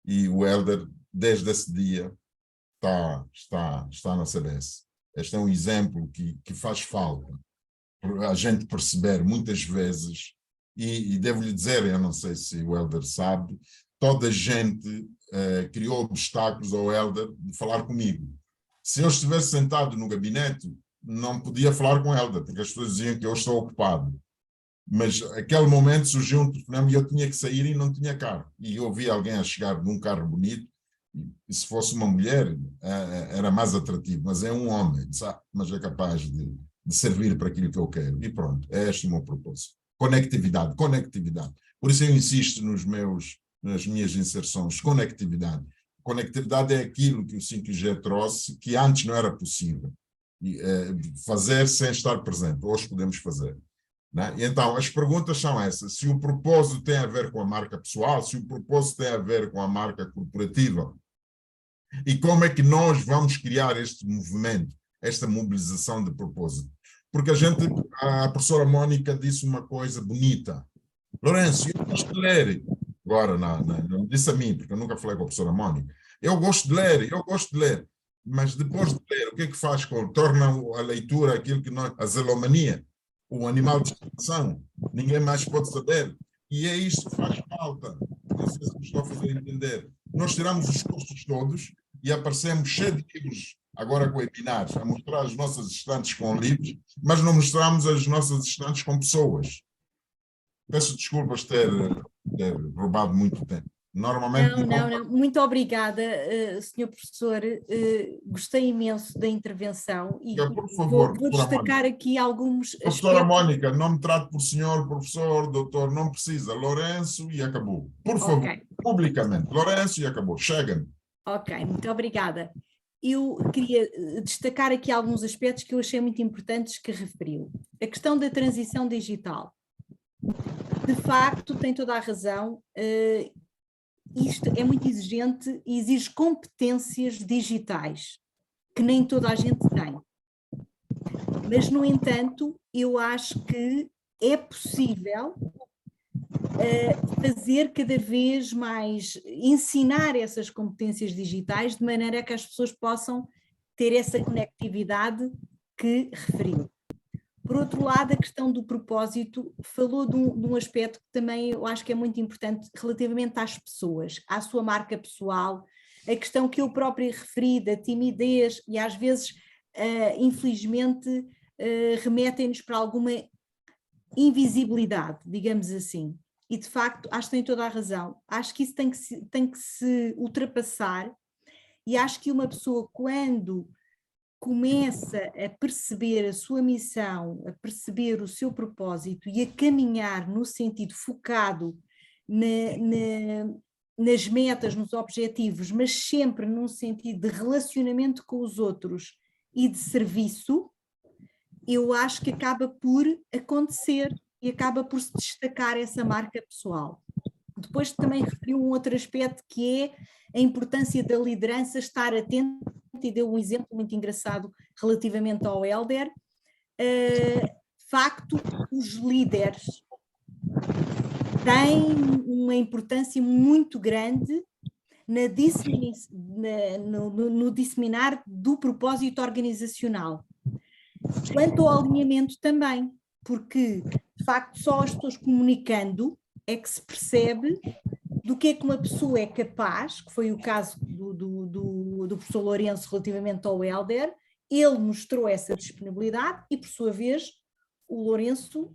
E o Helder, desde esse dia, está na CBS. Este é um exemplo que faz falta a gente perceber muitas vezes, e devo-lhe dizer, eu não sei se o Helder sabe, toda a gente criou obstáculos ao Helder de falar comigo. Se eu estivesse sentado no gabinete, não podia falar com o Helder, porque as pessoas diziam que eu estou ocupado. Mas naquele momento surgiu um telefonema e eu tinha que sair e não tinha carro. E eu vi alguém a chegar num carro bonito, e se fosse uma mulher era mais atrativo, mas é um homem, sabe? Mas é capaz de servir para aquilo que eu quero. E pronto, é este o meu propósito. Conectividade. Por isso eu insisto nas minhas inserções, conectividade. Conectividade é aquilo que o 5G trouxe, que antes não era possível. Fazer sem estar presente. Hoje podemos fazer. Né? Então, as perguntas são essas: se o propósito tem a ver com a marca pessoal, se o propósito tem a ver com a marca corporativa, e como é que nós vamos criar este movimento, esta mobilização de propósito? Porque a professora Mónica disse uma coisa bonita: Lourenço, eu gosto de ler. Agora, não disse a mim, porque eu nunca falei com a professora Mónica. Eu gosto de ler, mas depois de ler, o que é que faz? Torna a leitura aquilo que nós, a zelomania, o animal de estimação, ninguém mais pode saber. E é isto que faz falta. Não sei se me estou a fazer entender. Nós tiramos os cursos todos e aparecemos cheios de livros, agora com webinars, a mostrar as nossas estantes com livros, mas não mostramos as nossas estantes com pessoas. Peço desculpas ter roubado muito tempo. Normalmente não. Muito obrigada, Sr. Professor. Gostei imenso da intervenção e por favor, vou destacar aqui alguns Professora aspectos. Mónica, não me trate por senhor, professor, doutor, não precisa. Lourenço e acabou. Por favor, publicamente. Lourenço e acabou. Chega-me. Ok, muito obrigada. Eu queria destacar aqui alguns aspectos que eu achei muito importantes que referiu. A questão da transição digital. De facto, tem toda a razão. Isto é muito exigente e exige competências digitais, que nem toda a gente tem. Mas, no entanto, eu acho que é possível fazer cada vez mais, ensinar essas competências digitais de maneira que as pessoas possam ter essa conectividade que referiu. Por outro lado, a questão do propósito, falou de um aspecto que também eu acho que é muito importante relativamente às pessoas, à sua marca pessoal, a questão que eu própria referi da timidez e às vezes, infelizmente, remetem-nos para alguma invisibilidade, digamos assim. E de facto, acho que tem toda a razão. Acho que isso tem que se ultrapassar e acho que uma pessoa, quando começa a perceber a sua missão, a perceber o seu propósito e a caminhar no sentido focado nas metas, nos objetivos, mas sempre num sentido de relacionamento com os outros e de serviço, eu acho que acaba por acontecer e acaba por se destacar essa marca pessoal. Depois também referiu um outro aspecto que é a importância da liderança estar atento, e deu um exemplo muito engraçado relativamente ao Hélder. De facto, os líderes têm uma importância muito grande no disseminar do propósito organizacional. Quanto ao alinhamento também, porque, de facto, só as pessoas comunicando é que se percebe do que é que uma pessoa é capaz, que foi o caso do professor Lourenço relativamente ao Hélder. Ele mostrou essa disponibilidade e, por sua vez, o Lourenço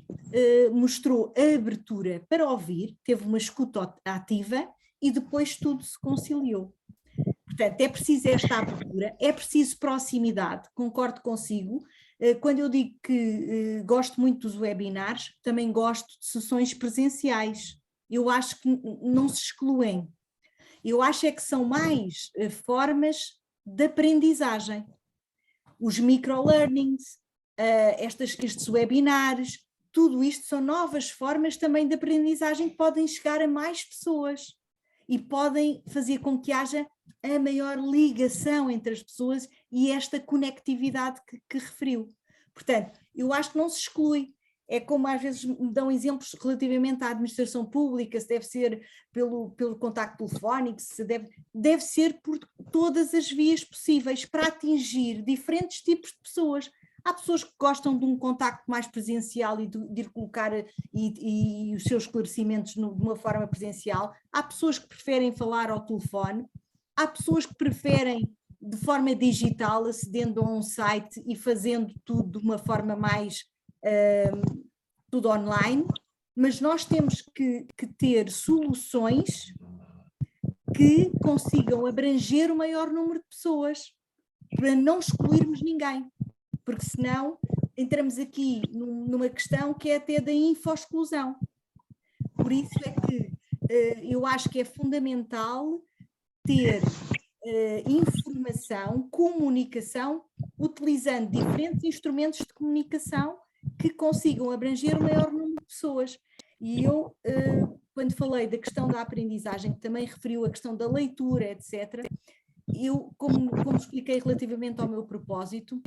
mostrou a abertura para ouvir, teve uma escuta ativa e depois tudo se conciliou. Portanto, é preciso esta abertura, é preciso proximidade, concordo consigo. Quando eu digo que gosto muito dos webinars, também gosto de sessões presenciais. Eu acho que não se excluem. Eu acho é que são mais formas de aprendizagem. Os microlearnings, estes webinars, tudo isto são novas formas também de aprendizagem que podem chegar a mais pessoas e podem fazer com que haja a maior ligação entre as pessoas e esta conectividade que referiu. Portanto, eu acho que não se exclui. É como às vezes me dão exemplos relativamente à administração pública, se deve ser pelo contacto telefónico, se deve ser por todas as vias possíveis para atingir diferentes tipos de pessoas. Há pessoas que gostam de um contacto mais presencial e de ir colocar e os seus esclarecimentos de uma forma presencial. Há pessoas que preferem falar ao telefone. Há pessoas que preferem de forma digital, acedendo a um site e fazendo tudo de uma forma mais tudo online, mas nós temos que ter soluções que consigam abranger o maior número de pessoas para não excluirmos ninguém, porque senão entramos aqui numa questão que é até da info-exclusão. Por isso é que eu acho que é fundamental ter informação, comunicação, utilizando diferentes instrumentos de comunicação que consigam abranger o maior número de pessoas. E eu, quando falei da questão da aprendizagem, que também referiu a questão da leitura, etc., eu, como expliquei relativamente ao meu propósito,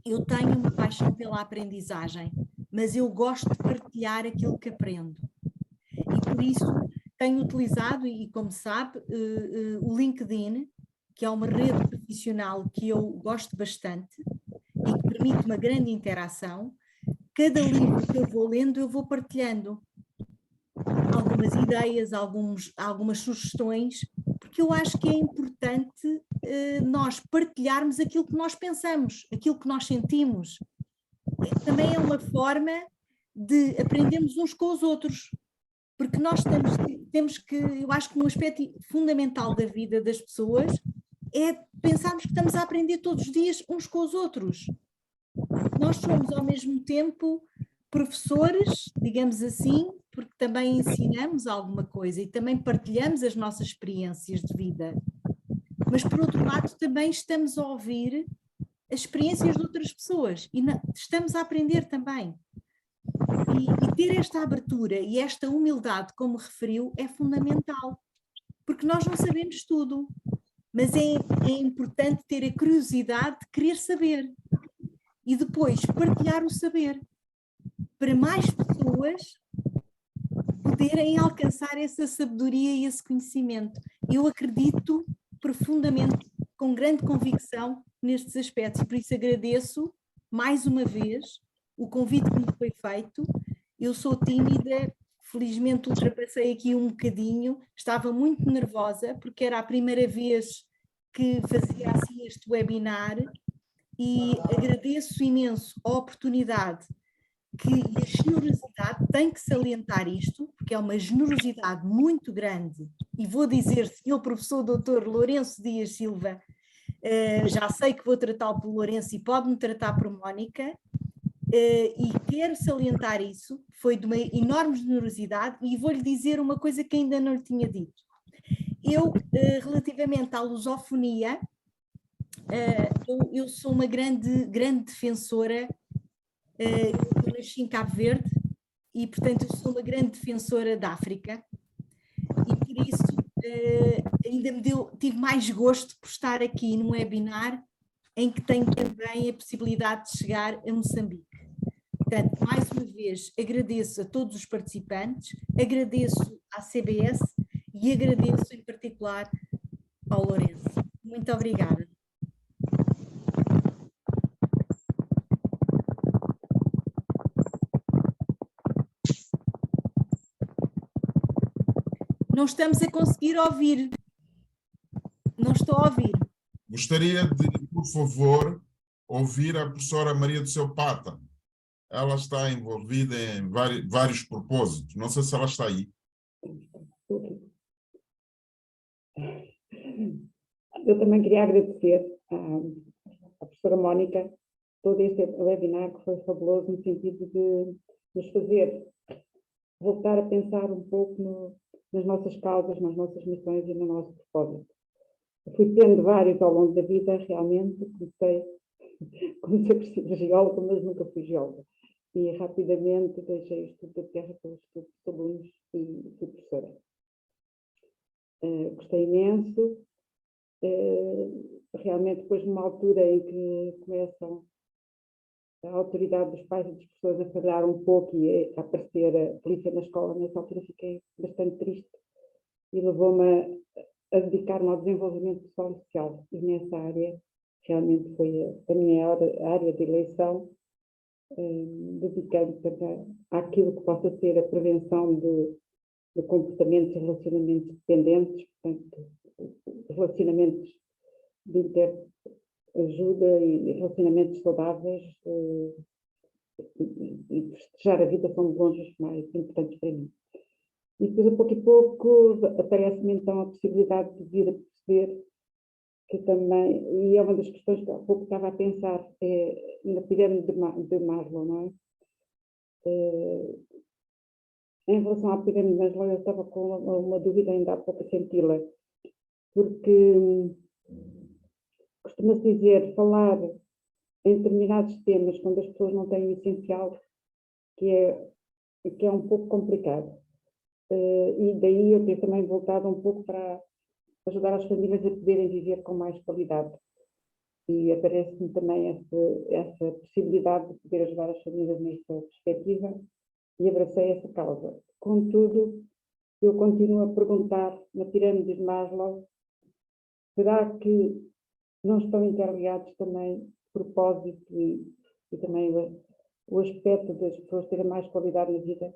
eu tenho uma paixão pela aprendizagem, mas eu gosto de partilhar aquilo que aprendo. E por isso tenho utilizado, e como sabe, o LinkedIn, que é uma rede profissional que eu gosto bastante e que permite uma grande interação. Cada livro que eu vou lendo, eu vou partilhando algumas ideias, algumas sugestões, porque eu acho que é importante nós partilharmos aquilo que nós pensamos, aquilo que nós sentimos. Também é uma forma de aprendermos uns com os outros, porque nós temos que, eu acho que um aspecto fundamental da vida das pessoas é pensarmos que estamos a aprender todos os dias uns com os outros. Nós somos ao mesmo tempo professores, digamos assim, porque também ensinamos alguma coisa e também partilhamos as nossas experiências de vida. Mas, por outro lado, também estamos a ouvir as experiências de outras pessoas e estamos a aprender também. E ter esta abertura e esta humildade, como referiu, é fundamental, porque nós não sabemos tudo, mas é importante ter a curiosidade de querer saber e depois partilhar o saber para mais pessoas poderem alcançar essa sabedoria e esse conhecimento. Eu acredito profundamente, com grande convicção, nestes aspectos, e por isso agradeço mais uma vez o convite que me foi feito. Eu sou tímida, felizmente ultrapassei aqui um bocadinho, estava muito nervosa, porque era a primeira vez que fazia assim este webinar, e agradeço imenso a oportunidade e a generosidade, tenho que salientar isto, porque é uma generosidade muito grande, e vou dizer, senhor professor doutor Lourenço Dias Silva, já sei que vou tratá-lo por Lourenço e pode-me tratar por Mónica, e quero salientar isso, foi de uma enorme generosidade, e vou-lhe dizer uma coisa que ainda não lhe tinha dito. Eu, relativamente à lusofonia, eu sou uma grande defensora Eu nasci em Cabo Verde e, portanto, eu sou uma grande defensora da África e, por isso, ainda tive mais gosto por estar aqui num webinar em que tenho também a possibilidade de chegar a Moçambique. Portanto, mais uma vez, agradeço a todos os participantes, agradeço à CBS e agradeço em particular ao Lourenço. Muito obrigada. Não estamos a conseguir ouvir. Não estou a ouvir. Gostaria de, por favor, ouvir a professora Maria do Céu Pata. Ela está envolvida em vários propósitos. Não sei se ela está aí. Eu também queria agradecer à professora Mónica todo este webinar, que foi fabuloso no sentido de nos fazer voltar a pensar um pouco nas nossas causas, nas nossas missões e no nosso propósito. Eu fui tendo vários ao longo da vida, realmente. Comecei por ser geóloga, mas nunca fui geóloga. E rapidamente deixei o estudo da terra pelo estudo de solunos e fui professora. Gostei imenso. Realmente, depois de uma altura em que começam a autoridade dos pais e das pessoas a falhar um pouco e a aparecer a polícia na escola, nessa altura fiquei bastante triste e levou-me a dedicar-me ao desenvolvimento pessoal e social. E nessa área, realmente foi a minha área de eleição, dedicando àquilo que possa ser a prevenção de comportamentos e relacionamentos dependentes, portanto, relacionamentos de interajuda e relacionamentos saudáveis, e festejar a vida são de longe os mais importantes para mim. E depois, a pouco e pouco, aparece-me então a possibilidade de vir a perceber que também, e é uma das questões que há pouco estava a pensar, na pirâmide de Maslow, não é? Em relação à pirâmide de Maslow, eu estava com uma dúvida ainda há pouco a senti-la, porque costuma-se dizer, falar em determinados temas quando as pessoas não têm o essencial, que é um pouco complicado. E daí eu tenho também voltado um pouco para ajudar as famílias a poderem viver com mais qualidade. E aparece-me também essa possibilidade de poder ajudar as famílias nesta perspectiva e abracei essa causa. Contudo, eu continuo a perguntar, na pirâmide de Maslow, será que não estão interligados também o propósito e também o aspecto das pessoas terem mais qualidade na vida?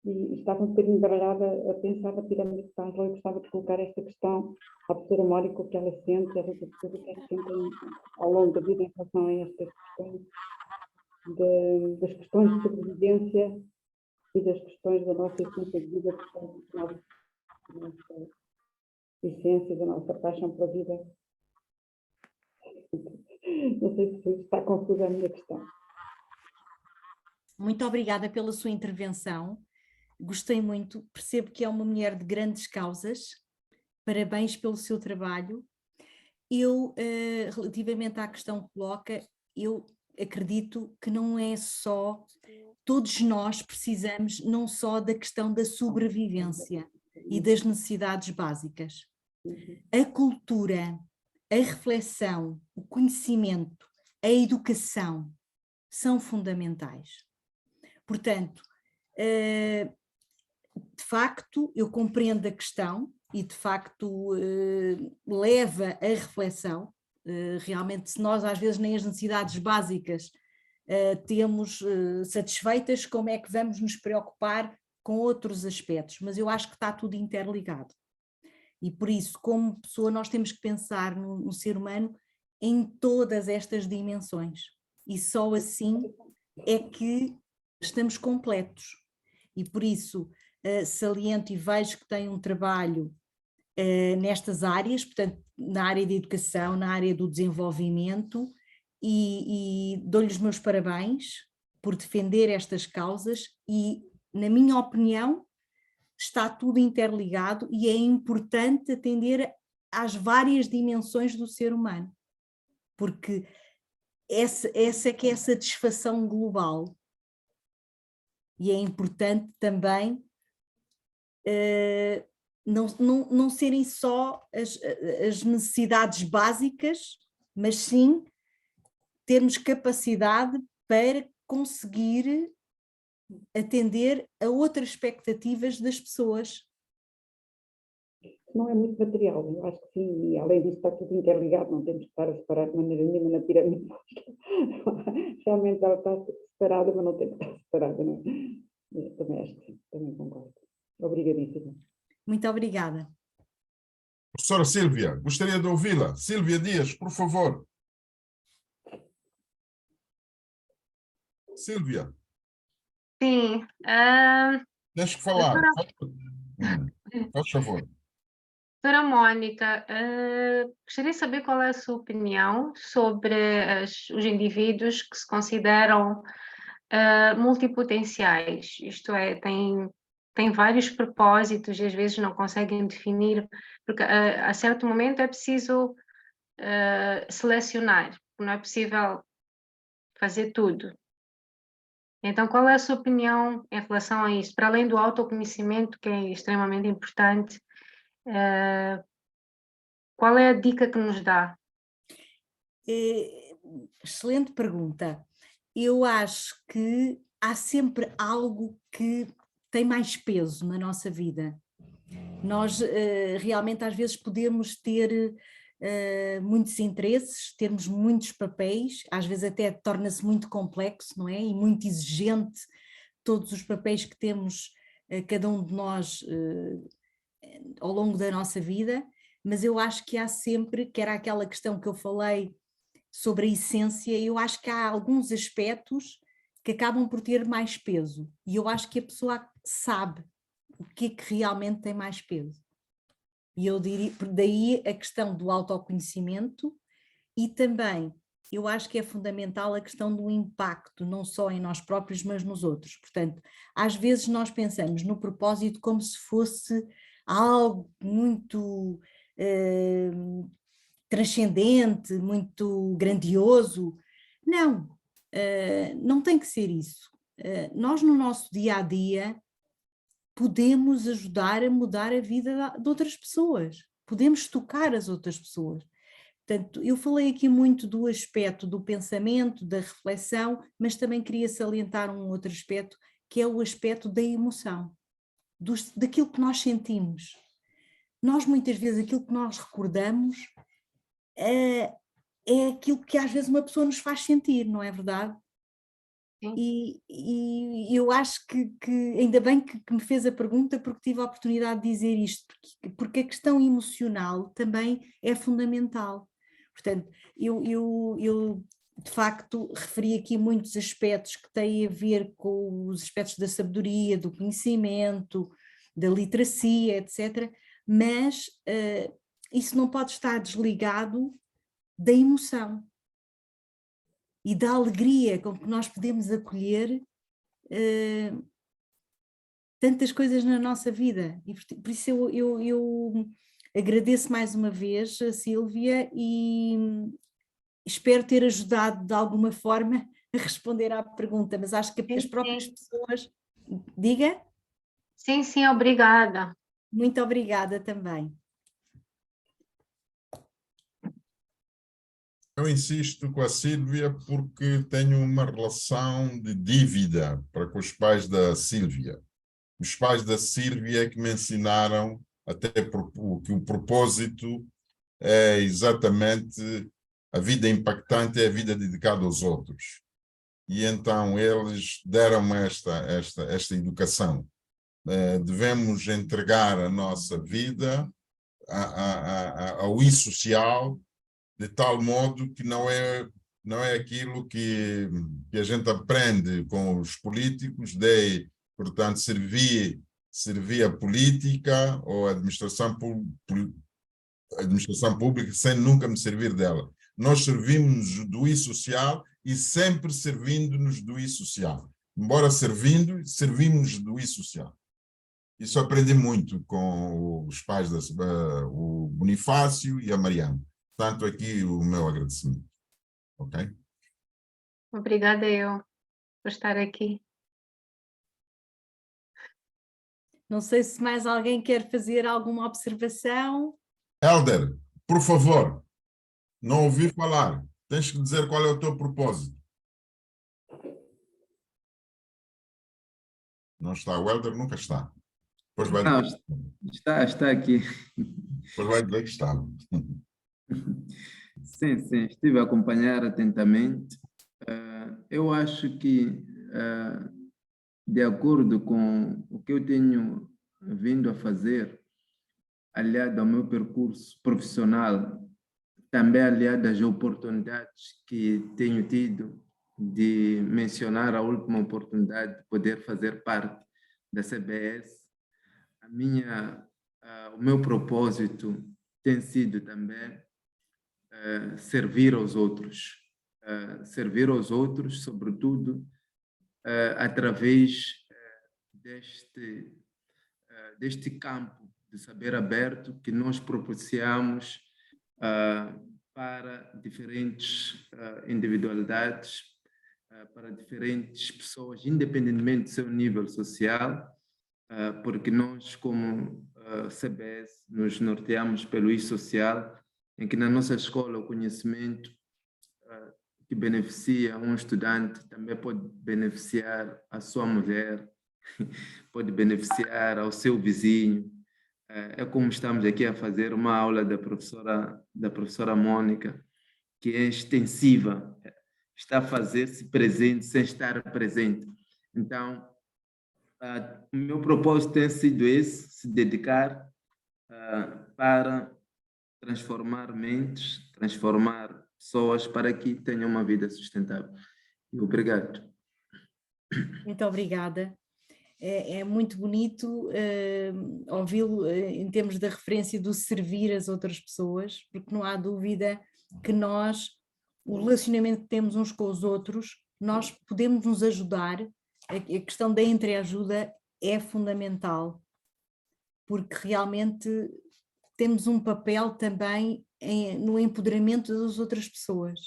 E estava um bocadinho baralhada a pensar na pirâmide de Maslow e gostava de colocar esta questão à professora Mónica, o que ela sente, o que ela sente ao longo da vida em relação a estas questões, das questões de sobrevivência e das questões da nossa essência de vida, da nossa essência, da nossa paixão pela vida. Não sei se está confusa a minha questão. Muito obrigada pela sua intervenção. Gostei muito, percebo que é uma mulher de grandes causas. Parabéns pelo seu trabalho. Eu, relativamente à questão que coloca, eu acredito que não é só, todos nós precisamos não só da questão da sobrevivência e das necessidades básicas. A cultura, a reflexão, o conhecimento, a educação são fundamentais. Portanto, de facto, eu compreendo a questão e, de facto, leva a reflexão. Realmente, se nós às vezes nem as necessidades básicas temos satisfeitas, como é que vamos nos preocupar com outros aspectos? Mas eu acho que está tudo interligado. E por isso, como pessoa, nós temos que pensar no ser humano em todas estas dimensões. E só assim é que estamos completos. E por isso saliento e vejo que tem um trabalho nestas áreas, portanto, na área da educação, na área do desenvolvimento, e dou-lhe os meus parabéns por defender estas causas e, na minha opinião, está tudo interligado e é importante atender às várias dimensões do ser humano, porque essa é que é a satisfação global, E é importante também não serem só as necessidades básicas, mas sim termos capacidade para conseguir atender a outras expectativas das pessoas. Não é muito material, eu acho que sim, e além disso está tudo interligado, não temos que estar a separar de maneira nenhuma na pirâmide. Realmente ela está separada, mas não tem que estar separada, não é? Também acho que sim, também concordo. Obrigadíssima. Muito obrigada. Professora Sílvia, gostaria de ouvi-la. Sílvia Dias, por favor. Sílvia, Sim. tens que falar. Faz favor. Doutora Mónica, gostaria de saber qual é a sua opinião sobre os indivíduos que se consideram multipotenciais, isto é, têm vários propósitos e às vezes não conseguem definir, porque a certo momento é preciso selecionar, não é possível fazer tudo. Então, qual é a sua opinião em relação a isso? Para além do autoconhecimento, que é extremamente importante, qual é a dica que nos dá? Excelente pergunta. Eu acho que há sempre algo que tem mais peso na nossa vida. Nós realmente às vezes podemos ter muitos interesses, termos muitos papéis, às vezes até torna-se muito complexo, não é? E muito exigente todos os papéis que temos, cada um de nós ao longo da nossa vida, mas eu acho que há sempre, que era aquela questão que eu falei sobre a essência, eu acho que há alguns aspectos que acabam por ter mais peso e eu acho que a pessoa sabe o que é que realmente tem mais peso. E eu diria, daí a questão do autoconhecimento e também eu acho que é fundamental a questão do impacto, não só em nós próprios, mas nos outros. Portanto, às vezes nós pensamos no propósito como se fosse algo muito transcendente, muito grandioso. Não, não tem que ser isso. Nós no nosso dia a dia podemos ajudar a mudar a vida de outras pessoas, podemos tocar as outras pessoas. Portanto, eu falei aqui muito do aspecto do pensamento, da reflexão, mas também queria salientar um outro aspecto, que é o aspecto da emoção, daquilo que nós sentimos. Nós muitas vezes aquilo que nós recordamos é aquilo que às vezes uma pessoa nos faz sentir, não é verdade? E eu acho que ainda bem que me fez a pergunta, porque tive a oportunidade de dizer isto, porque a questão emocional também é fundamental. Portanto, eu de facto referi aqui muitos aspectos que têm a ver com os aspectos da sabedoria, do conhecimento, da literacia, etc., mas isso não pode estar desligado da emoção e da alegria com que nós podemos acolher tantas coisas na nossa vida. E por isso eu agradeço mais uma vez a Sílvia e espero ter ajudado de alguma forma a responder à pergunta, mas acho que as próprias pessoas... Diga? Sim, sim, obrigada. Muito obrigada também. Eu insisto com a Sílvia porque tenho uma relação de dívida para com os pais da Sílvia. Os pais da Sílvia é que me ensinaram até que o propósito é exatamente a vida impactante, é a vida dedicada aos outros. E então eles deram-me esta educação. Devemos entregar a nossa vida ao social, de tal modo que não é aquilo que a gente aprende com os políticos, portanto, servir a política ou a administração pública sem nunca me servir dela. Nós servimos do social e sempre servindo-nos do social. Embora servimos do social. Isso aprendi muito com os pais, o Bonifácio e a Mariana. Portanto, aqui o meu agradecimento. Ok? Obrigada eu por estar aqui. Não sei se mais alguém quer fazer alguma observação. Helder, por favor, não ouvi falar. Tens que dizer qual é o teu propósito. Não está. O Helder nunca está. Depois vai Não, dizer, está aqui. depois vai dizer que está. Sim, sim, estive a acompanhar atentamente. Eu acho que, de acordo com o que eu tenho vindo a fazer, aliado ao meu percurso profissional, também aliado às oportunidades que tenho tido de mencionar a última oportunidade de poder fazer parte da CBS, o meu propósito tem sido também servir aos outros. Servir aos outros, sobretudo, através deste campo de saber aberto que nós propiciamos para diferentes individualidades, para diferentes pessoas, independentemente do seu nível social, porque nós, como CBS, nos norteamos pelo eixo social, em que na nossa escola o conhecimento que beneficia um estudante também pode beneficiar a sua mulher, pode beneficiar ao seu vizinho. É como estamos aqui a fazer uma aula da professora Mônica, que é extensiva, está a fazer-se presente sem estar presente. Então, o meu propósito tem sido esse, se dedicar para transformar mentes, transformar pessoas para que tenham uma vida sustentável. Obrigado. Muito obrigada. É muito bonito ouvi-lo em termos da referência do servir as outras pessoas, porque não há dúvida que nós, o relacionamento que temos uns com os outros, nós podemos nos ajudar. A questão da entreajuda é fundamental, porque realmente temos um papel também no empoderamento das outras pessoas.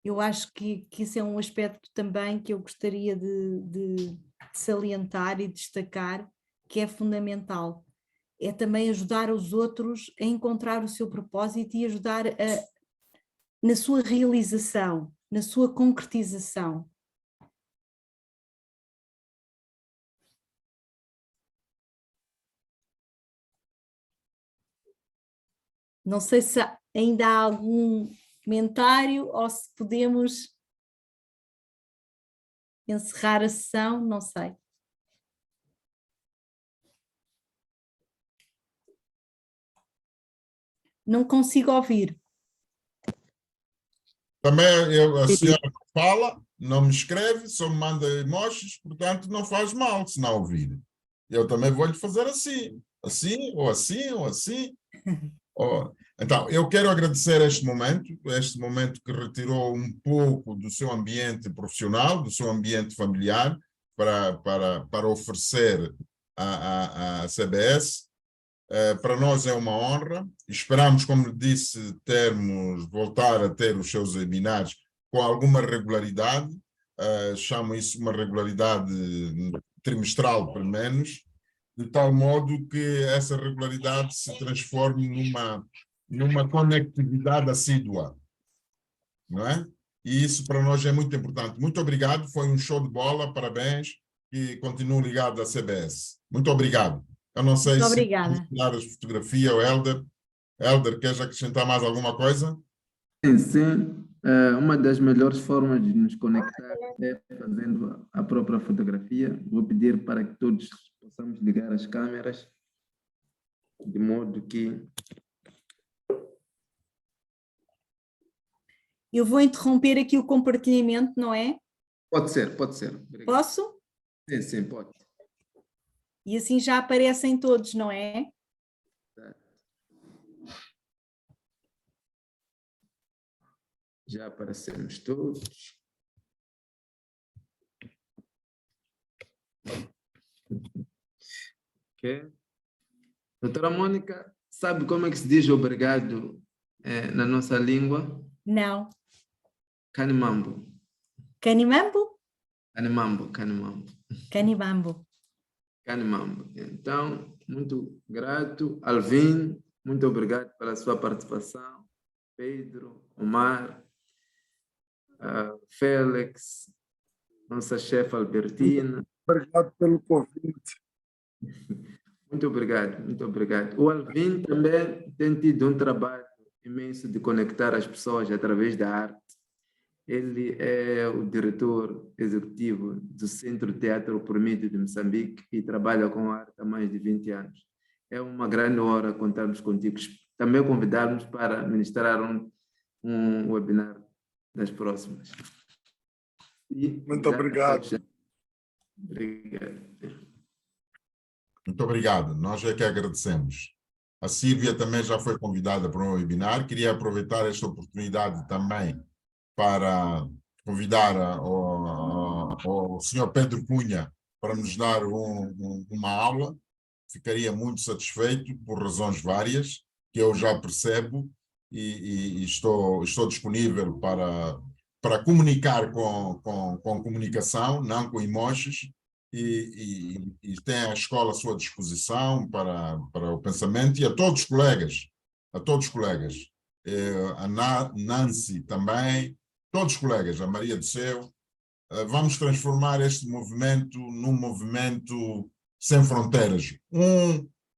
Eu acho que isso é um aspecto também que eu gostaria de salientar e destacar, que é fundamental. É também ajudar os outros a encontrar o seu propósito e ajudar na sua realização, na sua concretização. Não sei se ainda há algum comentário ou se podemos encerrar a sessão, não sei. Não consigo ouvir. Também a senhora fala, não me escreve, só me manda emojis, portanto não faz mal se não ouvir. Eu também vou-lhe fazer assim, assim, ou assim, ou assim. Então, eu quero agradecer este momento que retirou um pouco do seu ambiente profissional, do seu ambiente familiar, para oferecer à CBS. Para nós é uma honra. Esperamos, como disse, voltar a ter os seus webinars com alguma regularidade. Chamo isso uma regularidade trimestral, pelo menos, de tal modo que essa regularidade se transforme numa conectividade assídua, não é? E isso para nós é muito importante. Muito obrigado, foi um show de bola, parabéns e continuo ligado à CBS. Muito obrigado. Eu não sei se vamos tirar as fotografias, o Helder. Helder, queres acrescentar mais alguma coisa? Sim, sim. Uma das melhores formas de nos conectar é fazendo a própria fotografia. Vou pedir para que todos possamos ligar as câmeras, de modo que... Eu vou interromper aqui o compartilhamento, não é? Pode ser, pode ser. Obrigado. Posso? Sim, sim, pode. E assim já aparecem todos, não é? Já aparecemos todos. Ok. Doutora Mônica, sabe como é que se diz obrigado na nossa língua? Não. Canimambo. Canimambo? Canimambo, canimambo. Canimambo. Canimamba. Então, muito grato. Alvin, muito obrigado pela sua participação. Pedro, Omar, Félix, nossa chefe Albertina. Obrigado pelo convite. Muito obrigado, muito obrigado. O Alvin também tem tido um trabalho imenso de conectar as pessoas através da arte. Ele é o diretor executivo do Centro Teatro por Mídia de Moçambique e trabalha com arte há mais de 20 anos. É uma grande honra contarmos contigo. Também convidarmos para ministrar um webinar das próximas. Muito obrigado. Obrigado. Muito obrigado. Nós é que agradecemos. A Sílvia também já foi convidada para um webinar. Queria aproveitar esta oportunidade também para convidar o senhor Pedro Cunha para nos dar uma aula. Ficaria muito satisfeito por razões várias, que eu já percebo, e estou disponível para comunicar com comunicação, não com emojis, e tem a escola à sua disposição para o pensamento, e a todos os colegas, a Nancy também, todos os colegas, a Maria do Céu. Vamos transformar este movimento num movimento sem fronteiras,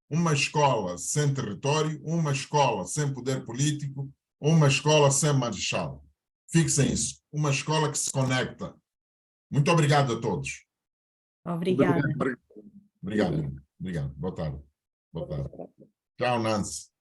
uma escola sem território, uma escola sem poder político, uma escola sem marechal. Fixem isso, uma escola que se conecta. Muito obrigado a todos. Obrigada. Obrigado. Boa tarde. Tchau, Nancy.